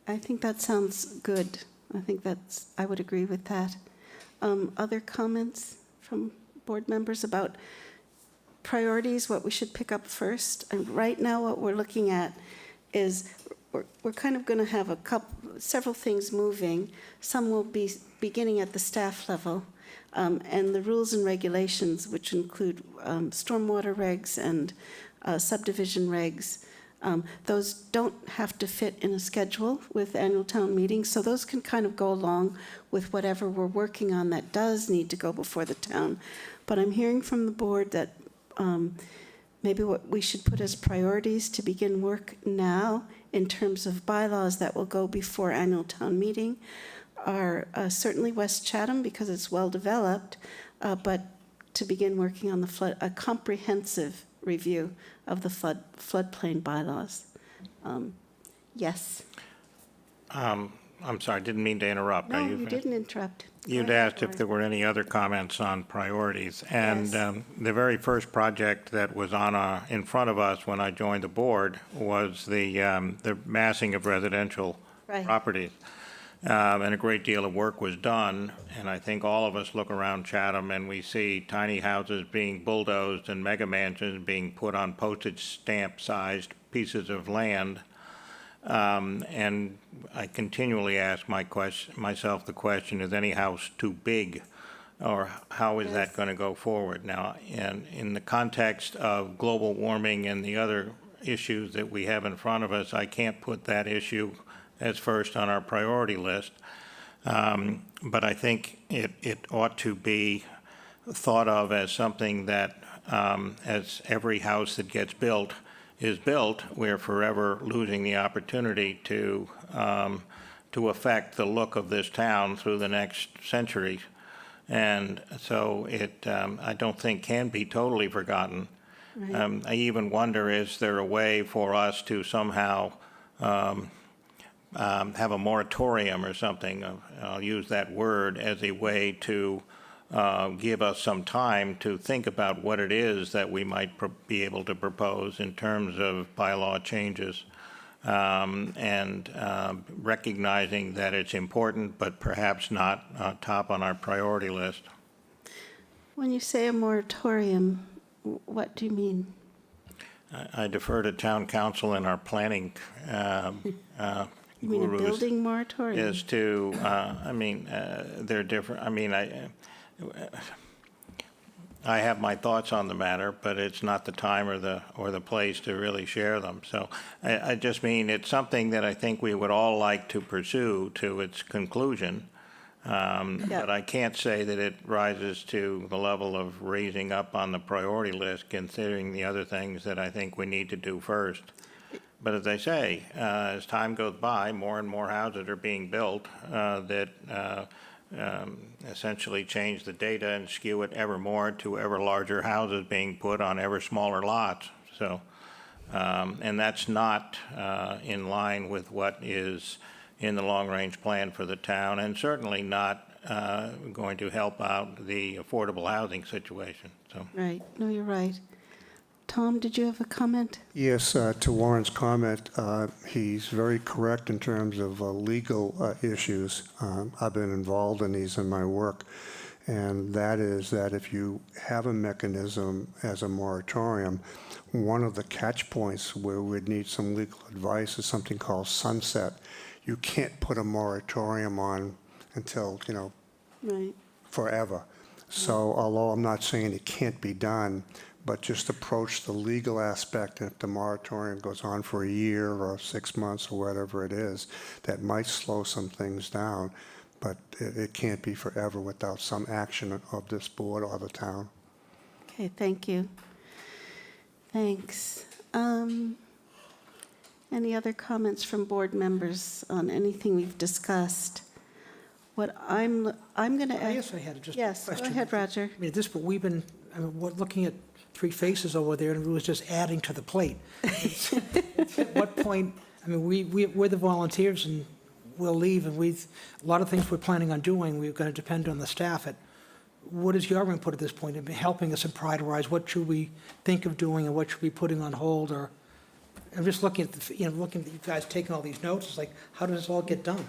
I think that sounds good. I would agree with that. Other comments from board members about priorities, what we should pick up first? And right now, what we're looking at is we're kind of going to have several things moving. Some will be beginning at the staff level, and the rules and regulations, which include stormwater regs and subdivision regs. Those don't have to fit in a schedule with annual town meetings, so those can kind of go along with whatever we're working on that does need to go before the town. But I'm hearing from the board that maybe what we should put as priorities to begin work now in terms of bylaws that will go before annual town meeting are certainly West Chatham because it's well-developed, but to begin working on a comprehensive review of the floodplain bylaws. Yes. I'm sorry, didn't mean to interrupt. Are No, you you finished? didn't interrupt. Go You'd ahead, asked if Laura. there were any other comments on priorities. And Yes. the very first project that was in front of us when I joined the board was the massing of residential Right. properties. And a great deal of work was done. And I think all of us look around Chatham and we see tiny houses being bulldozed and mega mansions being put on postage stamp-sized pieces of land. And I continually ask myself the question, is any house too big? Or how is that Yes. going to go forward? Now, in the context of global warming and the other issues that we have in front of us, I can't put that issue as first on our priority list. But I think it ought to be thought of as something that, as every house that gets built is built, we're forever losing the opportunity to affect the look of this town through the next century. And so I don't think can be totally forgotten. Right. I even wonder, is there a way for us to somehow have a moratorium or something, I'll use that word, as a way to give us some time to think about what it is that we might be able to propose in terms of bylaw changes, and recognizing that it's important, but perhaps not top on our priority list. When you say a moratorium, what do you mean? I defer to town council and our planning You mean a gurus building moratorium? as to, they're different, I have my thoughts on the matter, but it's not the time or the place to really share them. So I just mean, it's something that I think we would all like to pursue to its conclusion. But I can't say that it rises to the level of raising up on the priority list, considering the other things that I think we need to do first. But as I say, as time goes by, more and more houses are being built that essentially change the data and skew it ever more to ever larger houses being put on ever smaller lots. So, and that's not in line with what is in the long-range plan for the town, and certainly not going to help out the affordable housing situation. So. Right, no, you're right. Tom, did you have a comment? Yes, to Warren's comment, he's very correct in terms of legal issues. I've been involved in these in my work, and that is that if you have a mechanism as a moratorium, one of the catch points where we'd need some legal advice is something called sunset. You can't put a moratorium on until, Right, forever. So although I'm not saying it can't be done, but just approach the legal aspect. If the moratorium goes on for a year or 6 months or whatever it is, that might slow some things down, but it can't be forever without some action of this board or the town. okay, thank you. Thanks. Any other comments from board members on anything we've discussed? What I'm going to I ask. guess I had just a Yes, question. go ahead, Roger. I mean, we've been, we're looking at three faces over there, and it was just adding to the plate. At what point, we're the volunteers, and we'll leave, and a lot of things we're planning on doing, we're going to depend on the staff. What is your input at this point in helping us and prioritize what should we think of doing and what should we be putting on hold? Or I'm just looking at looking at you guys taking all these notes. It's like, how does this all get done?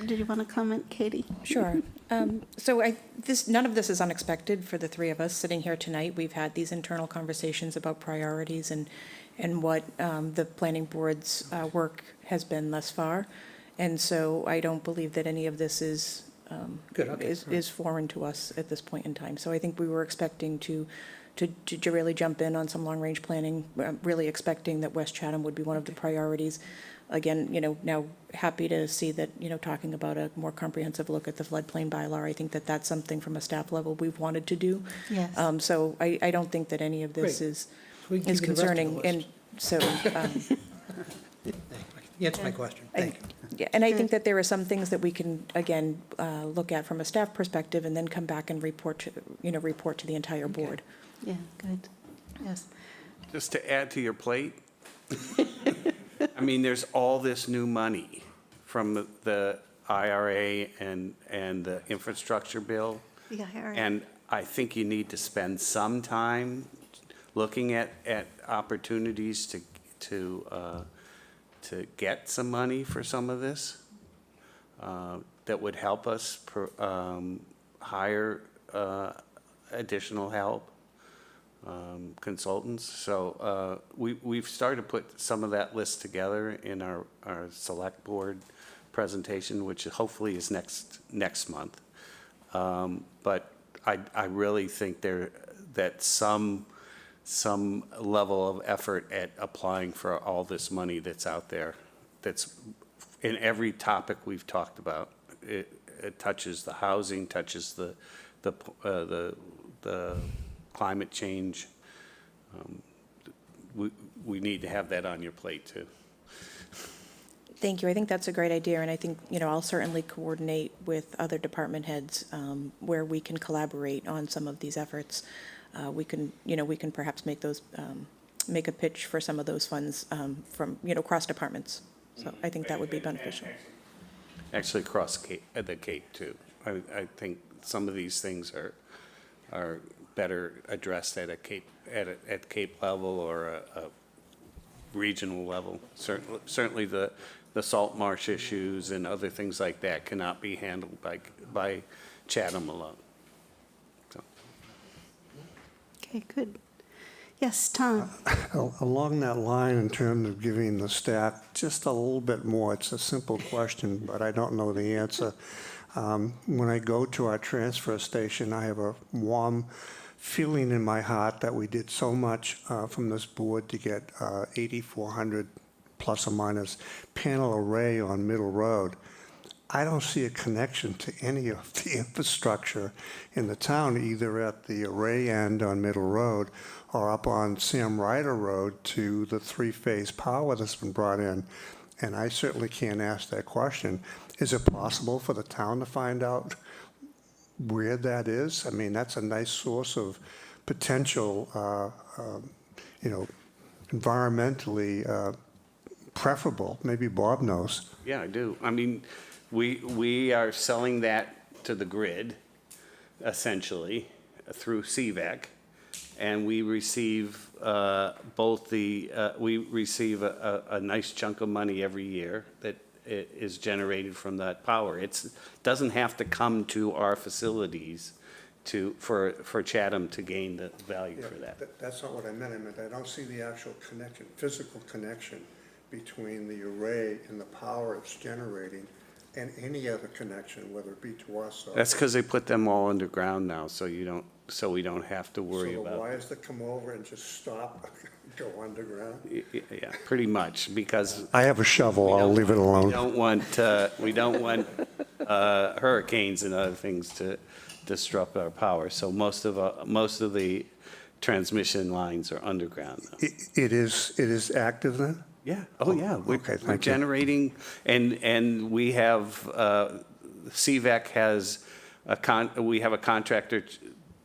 Did you want to comment, Katie? Sure. So none of this is unexpected for the three of us sitting here tonight. We've had these internal conversations about priorities and what the planning board's work has been thus far. And so I don't believe that any of this is Good, okay. is foreign to us at this point in time. So I think we were expecting to really jump in on some long-range planning, really expecting that West Chatham would be one of the priorities. Again, now happy to see that, talking about a more comprehensive look at the floodplain bylaw, I think that that's something from a staff level we've wanted to do. Yes. So I don't think that any of this Great. is We can is keep the rest of the concerning. list. And so, Yeah, that's my question. Thank you. yeah, and I think that there are some things that we can, again, look at from a staff perspective and then come back and report to the entire board. Yeah, good. Yes. Just to add to your plate, I mean, there's all this new money from the IRA and the infrastructure bill. Yeah, all right. And I think you need to spend some time looking at opportunities to get some money for some of this that would help us hire additional help, consultants. So we've started to put some of that list together in our select board presentation, which hopefully is next month. But I really think that some level of effort at applying for all this money that's out there, that's in every topic we've talked about. It touches the housing, touches the climate change. We need to have that on your plate too. Thank you. I think that's a great idea, and I think, I'll certainly coordinate with other department heads where we can collaborate on some of these efforts. We can perhaps make a pitch for some of those funds from, cross departments. So I think that would be beneficial. Actually, across the Cape too. I think some of these things are better addressed at Cape level or a regional level. Certainly the salt marsh issues and other things like that cannot be handled by Chatham alone. So. Okay, good. Yes, Tom? Along that line, in terms of giving the staff just a little bit more, it's a simple question, but I don't know the answer. When I go to our transfer station, I have a warm feeling in my heart that we did so much from this board to get 8,400 plus or minus panel array on Middle Road. I don't see a connection to any of the infrastructure in the town, either at the array end on Middle Road or up on Sam Ryder Road to the three-phase power that's been brought in. And I certainly can't ask that question. Is it possible for the town to find out where that is? I mean, that's a nice source of potential, environmentally preferable. Maybe Bob knows. Yeah, I do. I mean, we are selling that to the grid, essentially, through CVEC, and we receive we receive a nice chunk of money every year that is generated from that power. It doesn't have to come to our facilities for Chatham to gain the value for that. That's not what I meant. I meant I don't see the actual connection, physical connection between the array and the power it's generating and any other connection, whether it be to us or. That's because they put them all underground now, so we don't have to worry So the about. wires that come over and just stop, go underground? Yeah, pretty much, because I have a shovel, I'll leave it alone. we don't want hurricanes and other things to disrupt our power. So most of the transmission lines are underground now. It is active then? Yeah, oh, yeah. Okay, We're thank you. generating, and we have, CVEC has we have a contractor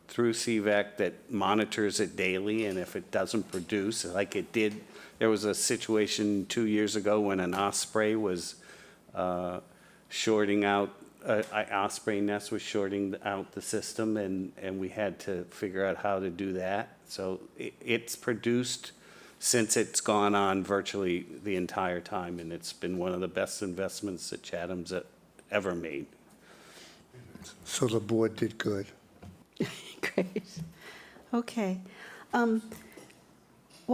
through CVEC that monitors it daily, and if it doesn't produce, like it did, there was a situation 2 years ago when an osprey was shorting out, osprey nest was shorting out the system, and we had to figure out how to do that. So it's produced since it's gone on virtually the entire time, and it's been one of the best investments that Chatham's ever made. So the board did good. Great. Okay. Why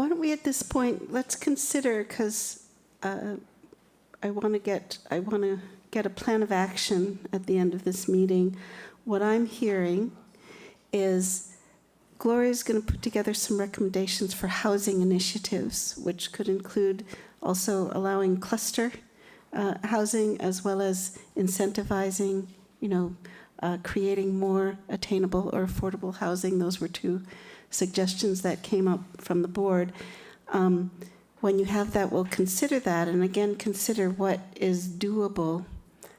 don't we, at this point, let's consider, because I want to get a plan of action at the end of this meeting. What I'm hearing is Gloria's going to put together some recommendations for housing initiatives, which could include also allowing cluster housing as well as incentivizing, creating more attainable or affordable housing. Those were two suggestions that came up from the board. When you have that, we'll consider that, and again, consider what is doable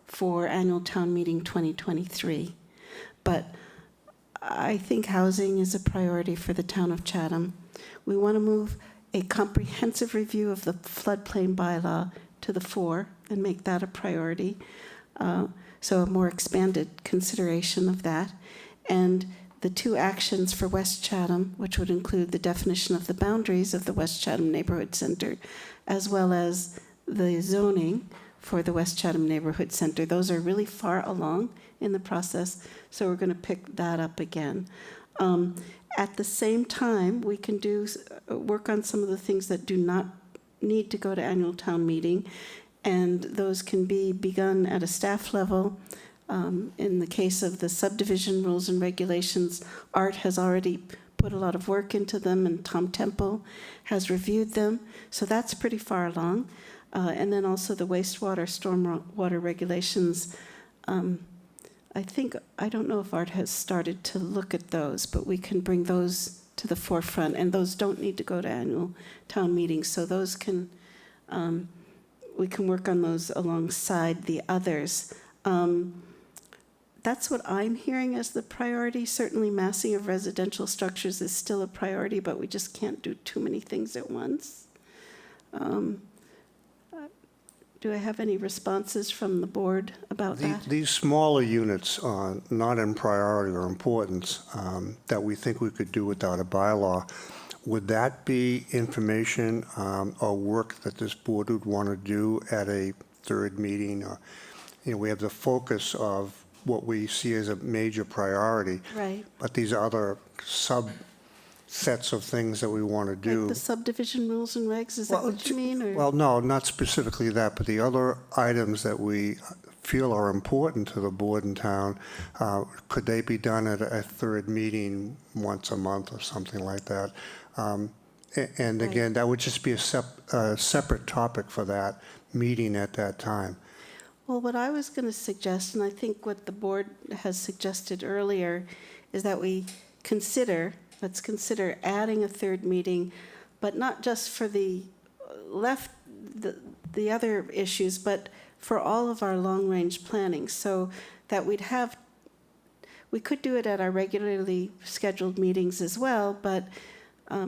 for annual town meeting 2023. But I think housing is a priority for the town of Chatham. We want to move a comprehensive review of the floodplain bylaw to the fore and make that a priority. So a more expanded consideration of that. And the two actions for West Chatham, which would include the definition of the boundaries of the West Chatham Neighborhood Center, as well as the zoning for the West Chatham Neighborhood Center. Those are really far along in the process, so we're going to pick that up again. At the same time, we can work on some of the things that do not need to go to annual town meeting, and those can be begun at a staff level. In the case of the subdivision rules and regulations, Art has already put a lot of work into them, and Tom Temple has reviewed them, so that's pretty far along. And then also the wastewater, stormwater regulations. I don't know if Art has started to look at those, but we can bring those to the forefront, and those don't need to go to annual town meetings, so those can, we can work on those alongside the others. That's what I'm hearing as the priority. Certainly massing of residential structures is still a priority, but we just can't do too many things at once. Do I have any responses from the board about that? These smaller units are not in priority or importance that we think we could do without a bylaw. Would that be information or work that this board would want to do at a third meeting? Or, we have the focus of what we see as a major priority. Right. But these other subsets of things that we want to do. Like the subdivision rules and regs, is that what you mean? Or? Well, no, not specifically that, but the other items that we feel are important to the board in town, could they be done at a third meeting once a month or something like that? And again, that would just be a separate topic for that meeting at that time. Well, what I was going to suggest, and I think what the board has suggested earlier, is that let's consider adding a third meeting, but not just for the other issues, but for all of our long-range planning, so that we could do it at our regularly scheduled meetings as well, but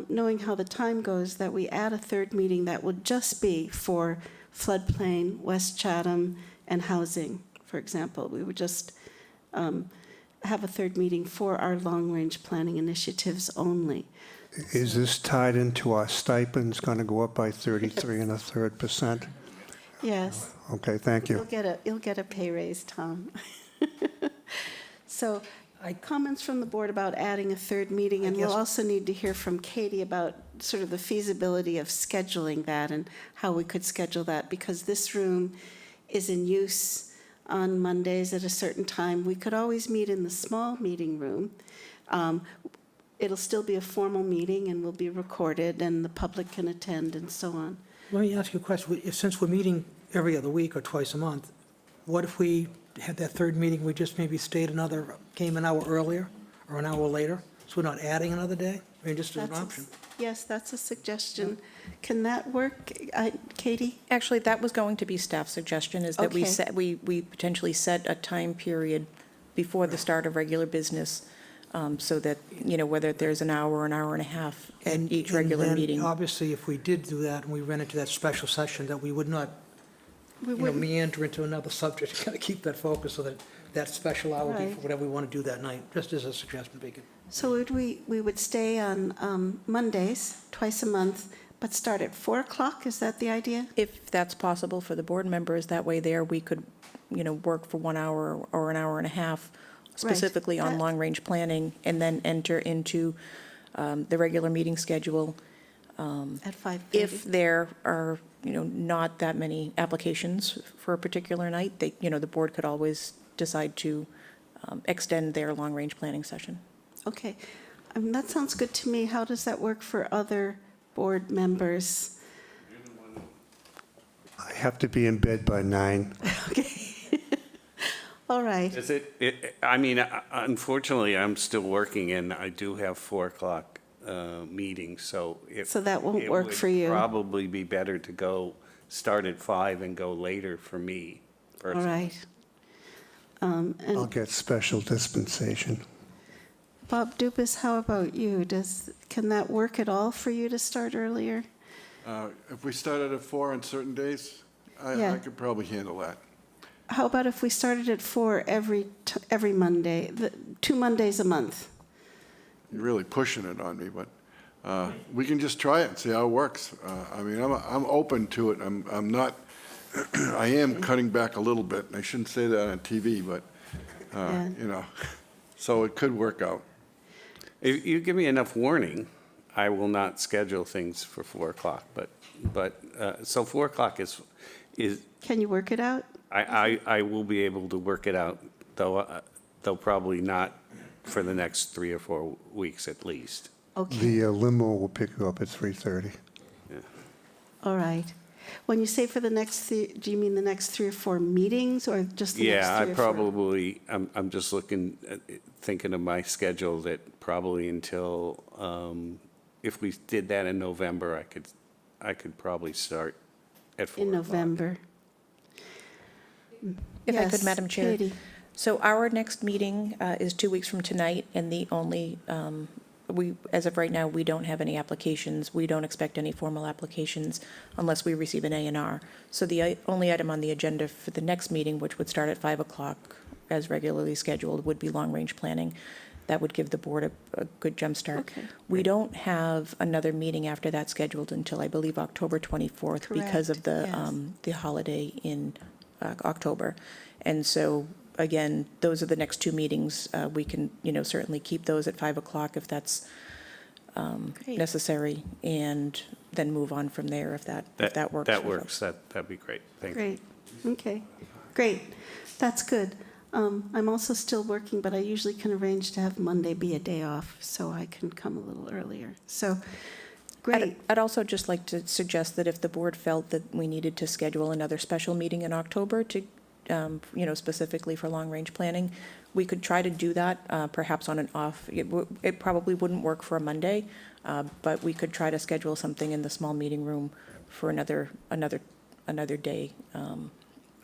knowing how the time goes, that we add a third meeting that would just be for floodplain, West Chatham, and housing, for example. We would just have a third meeting for our long-range planning initiatives only. Is this tied into our stipends going to go up by 33.33%? Yes. Okay, thank you. You'll get a pay raise, Tom. So, comments from the board about adding a third meeting, and we'll also need to hear from Katie about sort of the feasibility of scheduling that and how we could schedule that, because this room is in use on Mondays at a certain time. We could always meet in the small meeting room. It'll still be a formal meeting and will be recorded, and the public can attend and so on. Let me ask you a question. Since we're meeting every other week or twice a month, what if we had that third meeting, we just maybe came an hour earlier or an hour later? So we're not adding another day? I mean, just as an option. Yes, that's a suggestion. Can that work, Katie? Actually, that was going to be staff suggestion, is that Okay. we potentially set a time period before the start of regular business, so that, whether there's an hour or an hour and a half at each regular And meeting. then, obviously, if we did do that and we ran into that special session, that we would not, We wouldn't. meander into another subject, kind of keep that focus so that that special hour would be Right. for whatever we want to do that night, just as a suggestion, Beacon. So we would stay on Mondays, twice a month, but start at 4 o'clock? Is that the idea? If that's possible for the board members, that way there we could, work for 1 hour or an hour and a half specifically on That- long-range planning, and then enter into the regular meeting schedule At 5:30? If there are, not that many applications for a particular night, the board could always decide to extend their long-range planning session. Okay. That sounds good to me. How does that work for other board members? I have to be in bed by 9. Okay. All right. Is I mean, unfortunately, I'm still working and I do have 4:00 meetings, so if. So that won't work for you. It would probably be better to start at 5 and go later for me. All personally. right. I'll And get special dispensation. Bob Dubus, how about you? Can that work at all for you to start earlier? If we started at 4 on certain days, Yeah. I could probably handle that. How about if we started at 4 every Monday, 2 Mondays a month? You're really pushing it on me, but we can just try it and see how it works. I mean, I'm open to it. I'm not, I am cutting back a little bit, and I shouldn't say that on TV, but, Yeah. so it could work out. If you give me enough warning, I will not schedule things for 4:00, so 4:00 is, Can you work it out? I will be able to work it out, though probably not for the next 3 or 4 weeks at least. Okay, The limo will pick you up at 3:30. all right. When you say for the next, do you mean the next 3 or 4 meetings or just the next 3 Yeah, or 4? I'm just thinking of my schedule that probably until, if we did that in November, I could probably start at 4 In o'clock. November? If I could, Yes, Madam Chair. Katie. So our next meeting is 2 weeks from tonight, and the only, as of right now, we don't have any applications. We don't expect any formal applications unless we receive an A&R. So the only item on the agenda for the next meeting, which would start at 5 o'clock as regularly scheduled, would be long-range planning. That would give the board a good jumpstart. Okay. We don't have another meeting after that scheduled until, I believe, October 24th because of Correct, the holiday in October. And so, again, those are the next 2 meetings. We can, certainly keep those at 5 o'clock if that's Great. necessary, and then move on from there if that works. That for works, folks. that'd be great, thank you. Great, okay, great. That's good. I'm also still working, but I usually can arrange to have Monday be a day off, so I can come a little earlier. So, great. I'd also just like to suggest that if the board felt that we needed to schedule another special meeting in October to, specifically for long-range planning, we could try to do that, perhaps on an off. It probably wouldn't work for a Monday, but we could try to schedule something in the small meeting room for another day,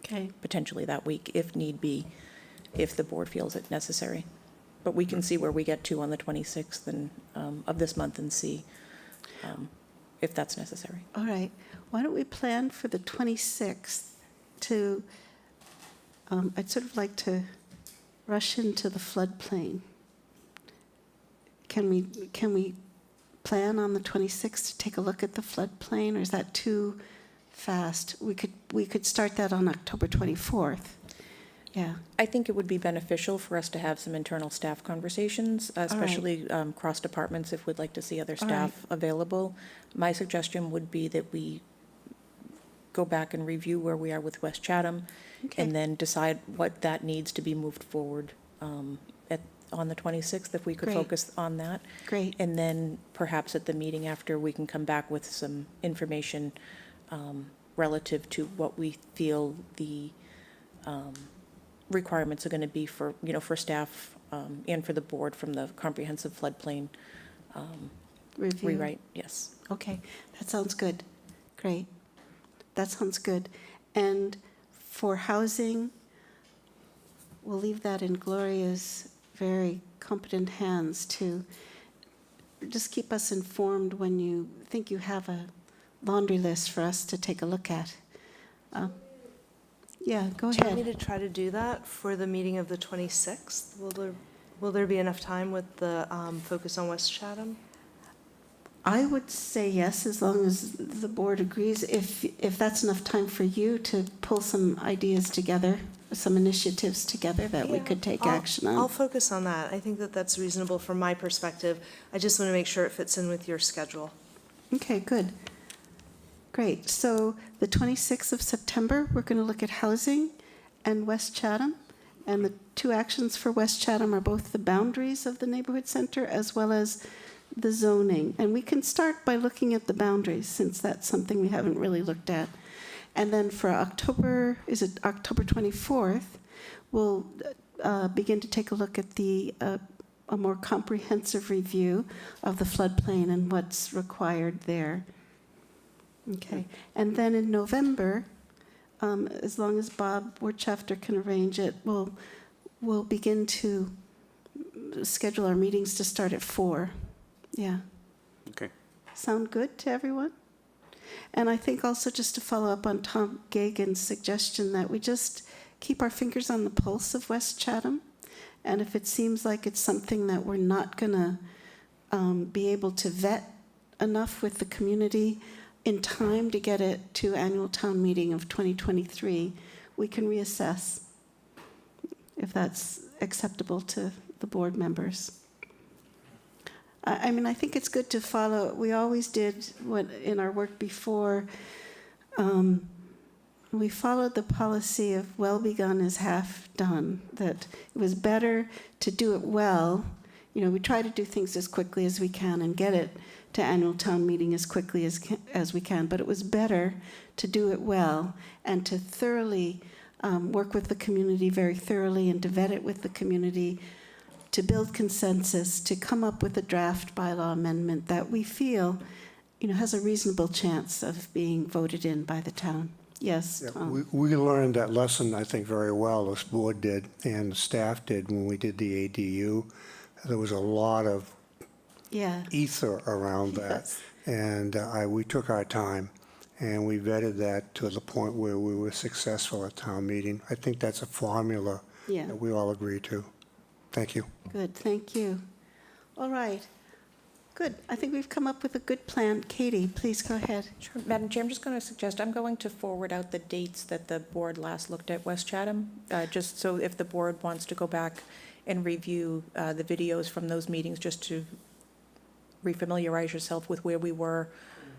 Okay, potentially that week, if need be, if the board feels it necessary. But we can see where we get to on the 26th of this month and see if that's necessary. all right. Why don't we plan for the 26th to, I'd sort of like to rush into the floodplain. Can we plan on the 26th to take a look at the floodplain, or is that too fast? We could start that on October 24th. Yeah, I think it would be beneficial for us to have some internal staff conversations, especially cross departments, if we'd like to see other All right. staff available. My suggestion would be that we go back and review where we are with West Chatham, Okay. and then decide what that needs to be moved forward on the 26th, if we could Great. focus on that. great. And then perhaps at the meeting after, we can come back with some information relative to what we feel the requirements are going to be for, for staff and for the board from the comprehensive floodplain Review. rewrite. Yes. Okay, that sounds good. Great. That sounds good. And for housing, we'll leave that in Gloria's very competent hands to just keep us informed when you think you have a laundry list for us to take a look at. Yeah, go Do you want me ahead. to try to do that for the meeting of the 26th? Will there be enough time with the focus on West Chatham? I would say yes, as long as the board agrees. If that's enough time for you to pull some ideas together, some initiatives together that we Yeah, could take I'll- action on. I'll focus on that. I think that that's reasonable from my perspective. I just want to make sure it fits in with your schedule. Okay, good. Great. So the 26th of September, we're going to look at housing and West Chatham. And the two actions for West Chatham are both the boundaries of the neighborhood center as well as the zoning. And we can start by looking at the boundaries, since that's something we haven't really looked at. And then for October 24th, we'll begin to take a look at a more comprehensive review of the floodplain and what's required there. Okay. And then in November, as long as Bob Wirtschafter can arrange it, we'll begin to schedule our meetings to start at 4. Yeah. Okay. Sound good to everyone? And I think also, just to follow up on Tom Gagan's suggestion, that we just keep our fingers on the pulse of West Chatham. And if it seems like it's something that we're not going to be able to vet enough with the community in time to get it to annual town meeting of 2023, we can reassess if that's acceptable to the board members. I mean, I think it's good to follow. We always did what in our work before. We followed the policy of well begun is half done, that it was better to do it well. You know, we try to do things as quickly as we can and get it to annual town meeting as quickly as we can, but it was better to do it well and to thoroughly work with the community very thoroughly and to vet it with the community, to build consensus, to come up with a draft bylaw amendment that we feel, you know, has a reasonable chance of being voted in by the town. Yes, Yeah, Tom. we learned that lesson, I think, very well, this board did, and the staff did, when we did the ADU. There was a lot of Yeah. ether around that. Yes. And we took our time, and we vetted that to the point where we were successful at town meeting. I think that's a formula Yeah. that we all agree to. Thank you. Good, thank you. All right. Good. I think we've come up with a good plan. Katie, please go ahead. Sure. Madam Chair, I'm just going to suggest, I'm going to forward out the dates that the board last looked at West Chatham, just so if the board wants to go back and review the videos from those meetings, just to refamiliarize yourself with where we were,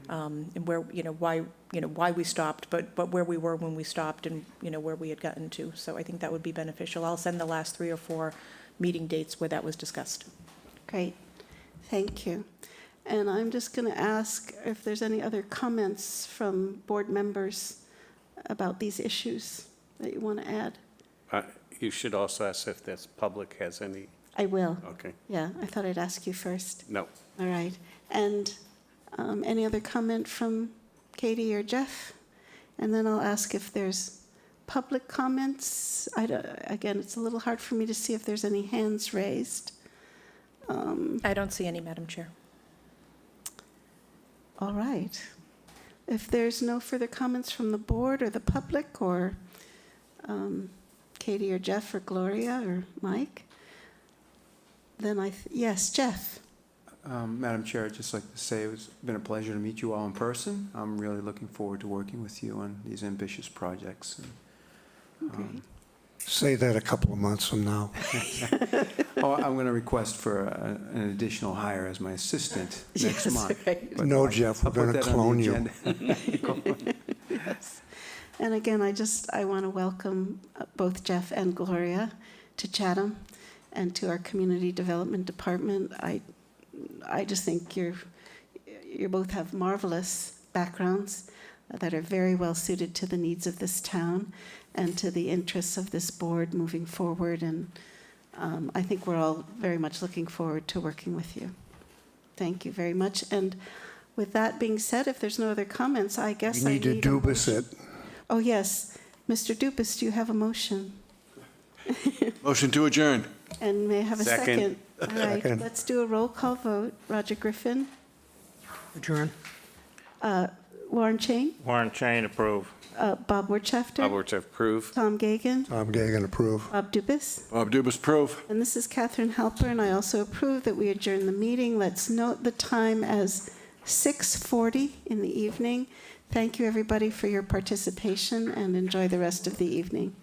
and where, why we stopped, but where we were when we stopped and, where we had gotten to. So I think that would be beneficial. I'll send the last 3 or 4 meeting dates where that was discussed. Great, thank you. And I'm just going to ask if there's any other comments from board members about these issues that you want to add. You should also ask if this public has any, I will. okay, Yeah, I thought I'd ask you first. no. All right. And any other comment from Katie or Jeff? And then I'll ask if there's public comments. Again, it's a little hard for me to see if there's any hands raised. I don't see any, Madam Chair. All right. If there's no further comments from the board or the public or Katie or Jeff or Gloria or Mike, then yes, Jeff. Madam Chair, I'd just like to say it's been a pleasure to meet you all in person. I'm really looking forward to working with you on these ambitious projects. And, Say that a couple of months from now. I'm going to request for an additional hire as my assistant next Yes, month. right. But No, I'll- Jeff, I'll we're put gonna that on the clone you. agenda. Yes. And again, I want to welcome both Jeff and Gloria to Chatham and to our Community Development Department. I just think you both have marvelous backgrounds that are very well suited to the needs of this town and to the interests of this board moving forward. And I think we're all very much looking forward to working with you. Thank you very much. And with that being said, if there's no other comments, I guess You I need to a dubus motion. it. Oh, yes. Mr. Dupas, do you have a motion? Motion to adjourn. And may I have a second? Second. All right, Second. let's do a roll call vote. Roger Griffin, Adjourn. Warren Chain, Warren Chain, approve. Bob Wirtschafter, Bob Wirtschafter, approve. Tom Gagan, Tom Gagan, approve. Bob Dupas. Bob Dubus, approve. And this is Catherine Halper, and I also approve that we adjourn the meeting. Let's note the time as 6:40 in the evening. Thank you, everybody, for your participation, and enjoy the rest of the evening.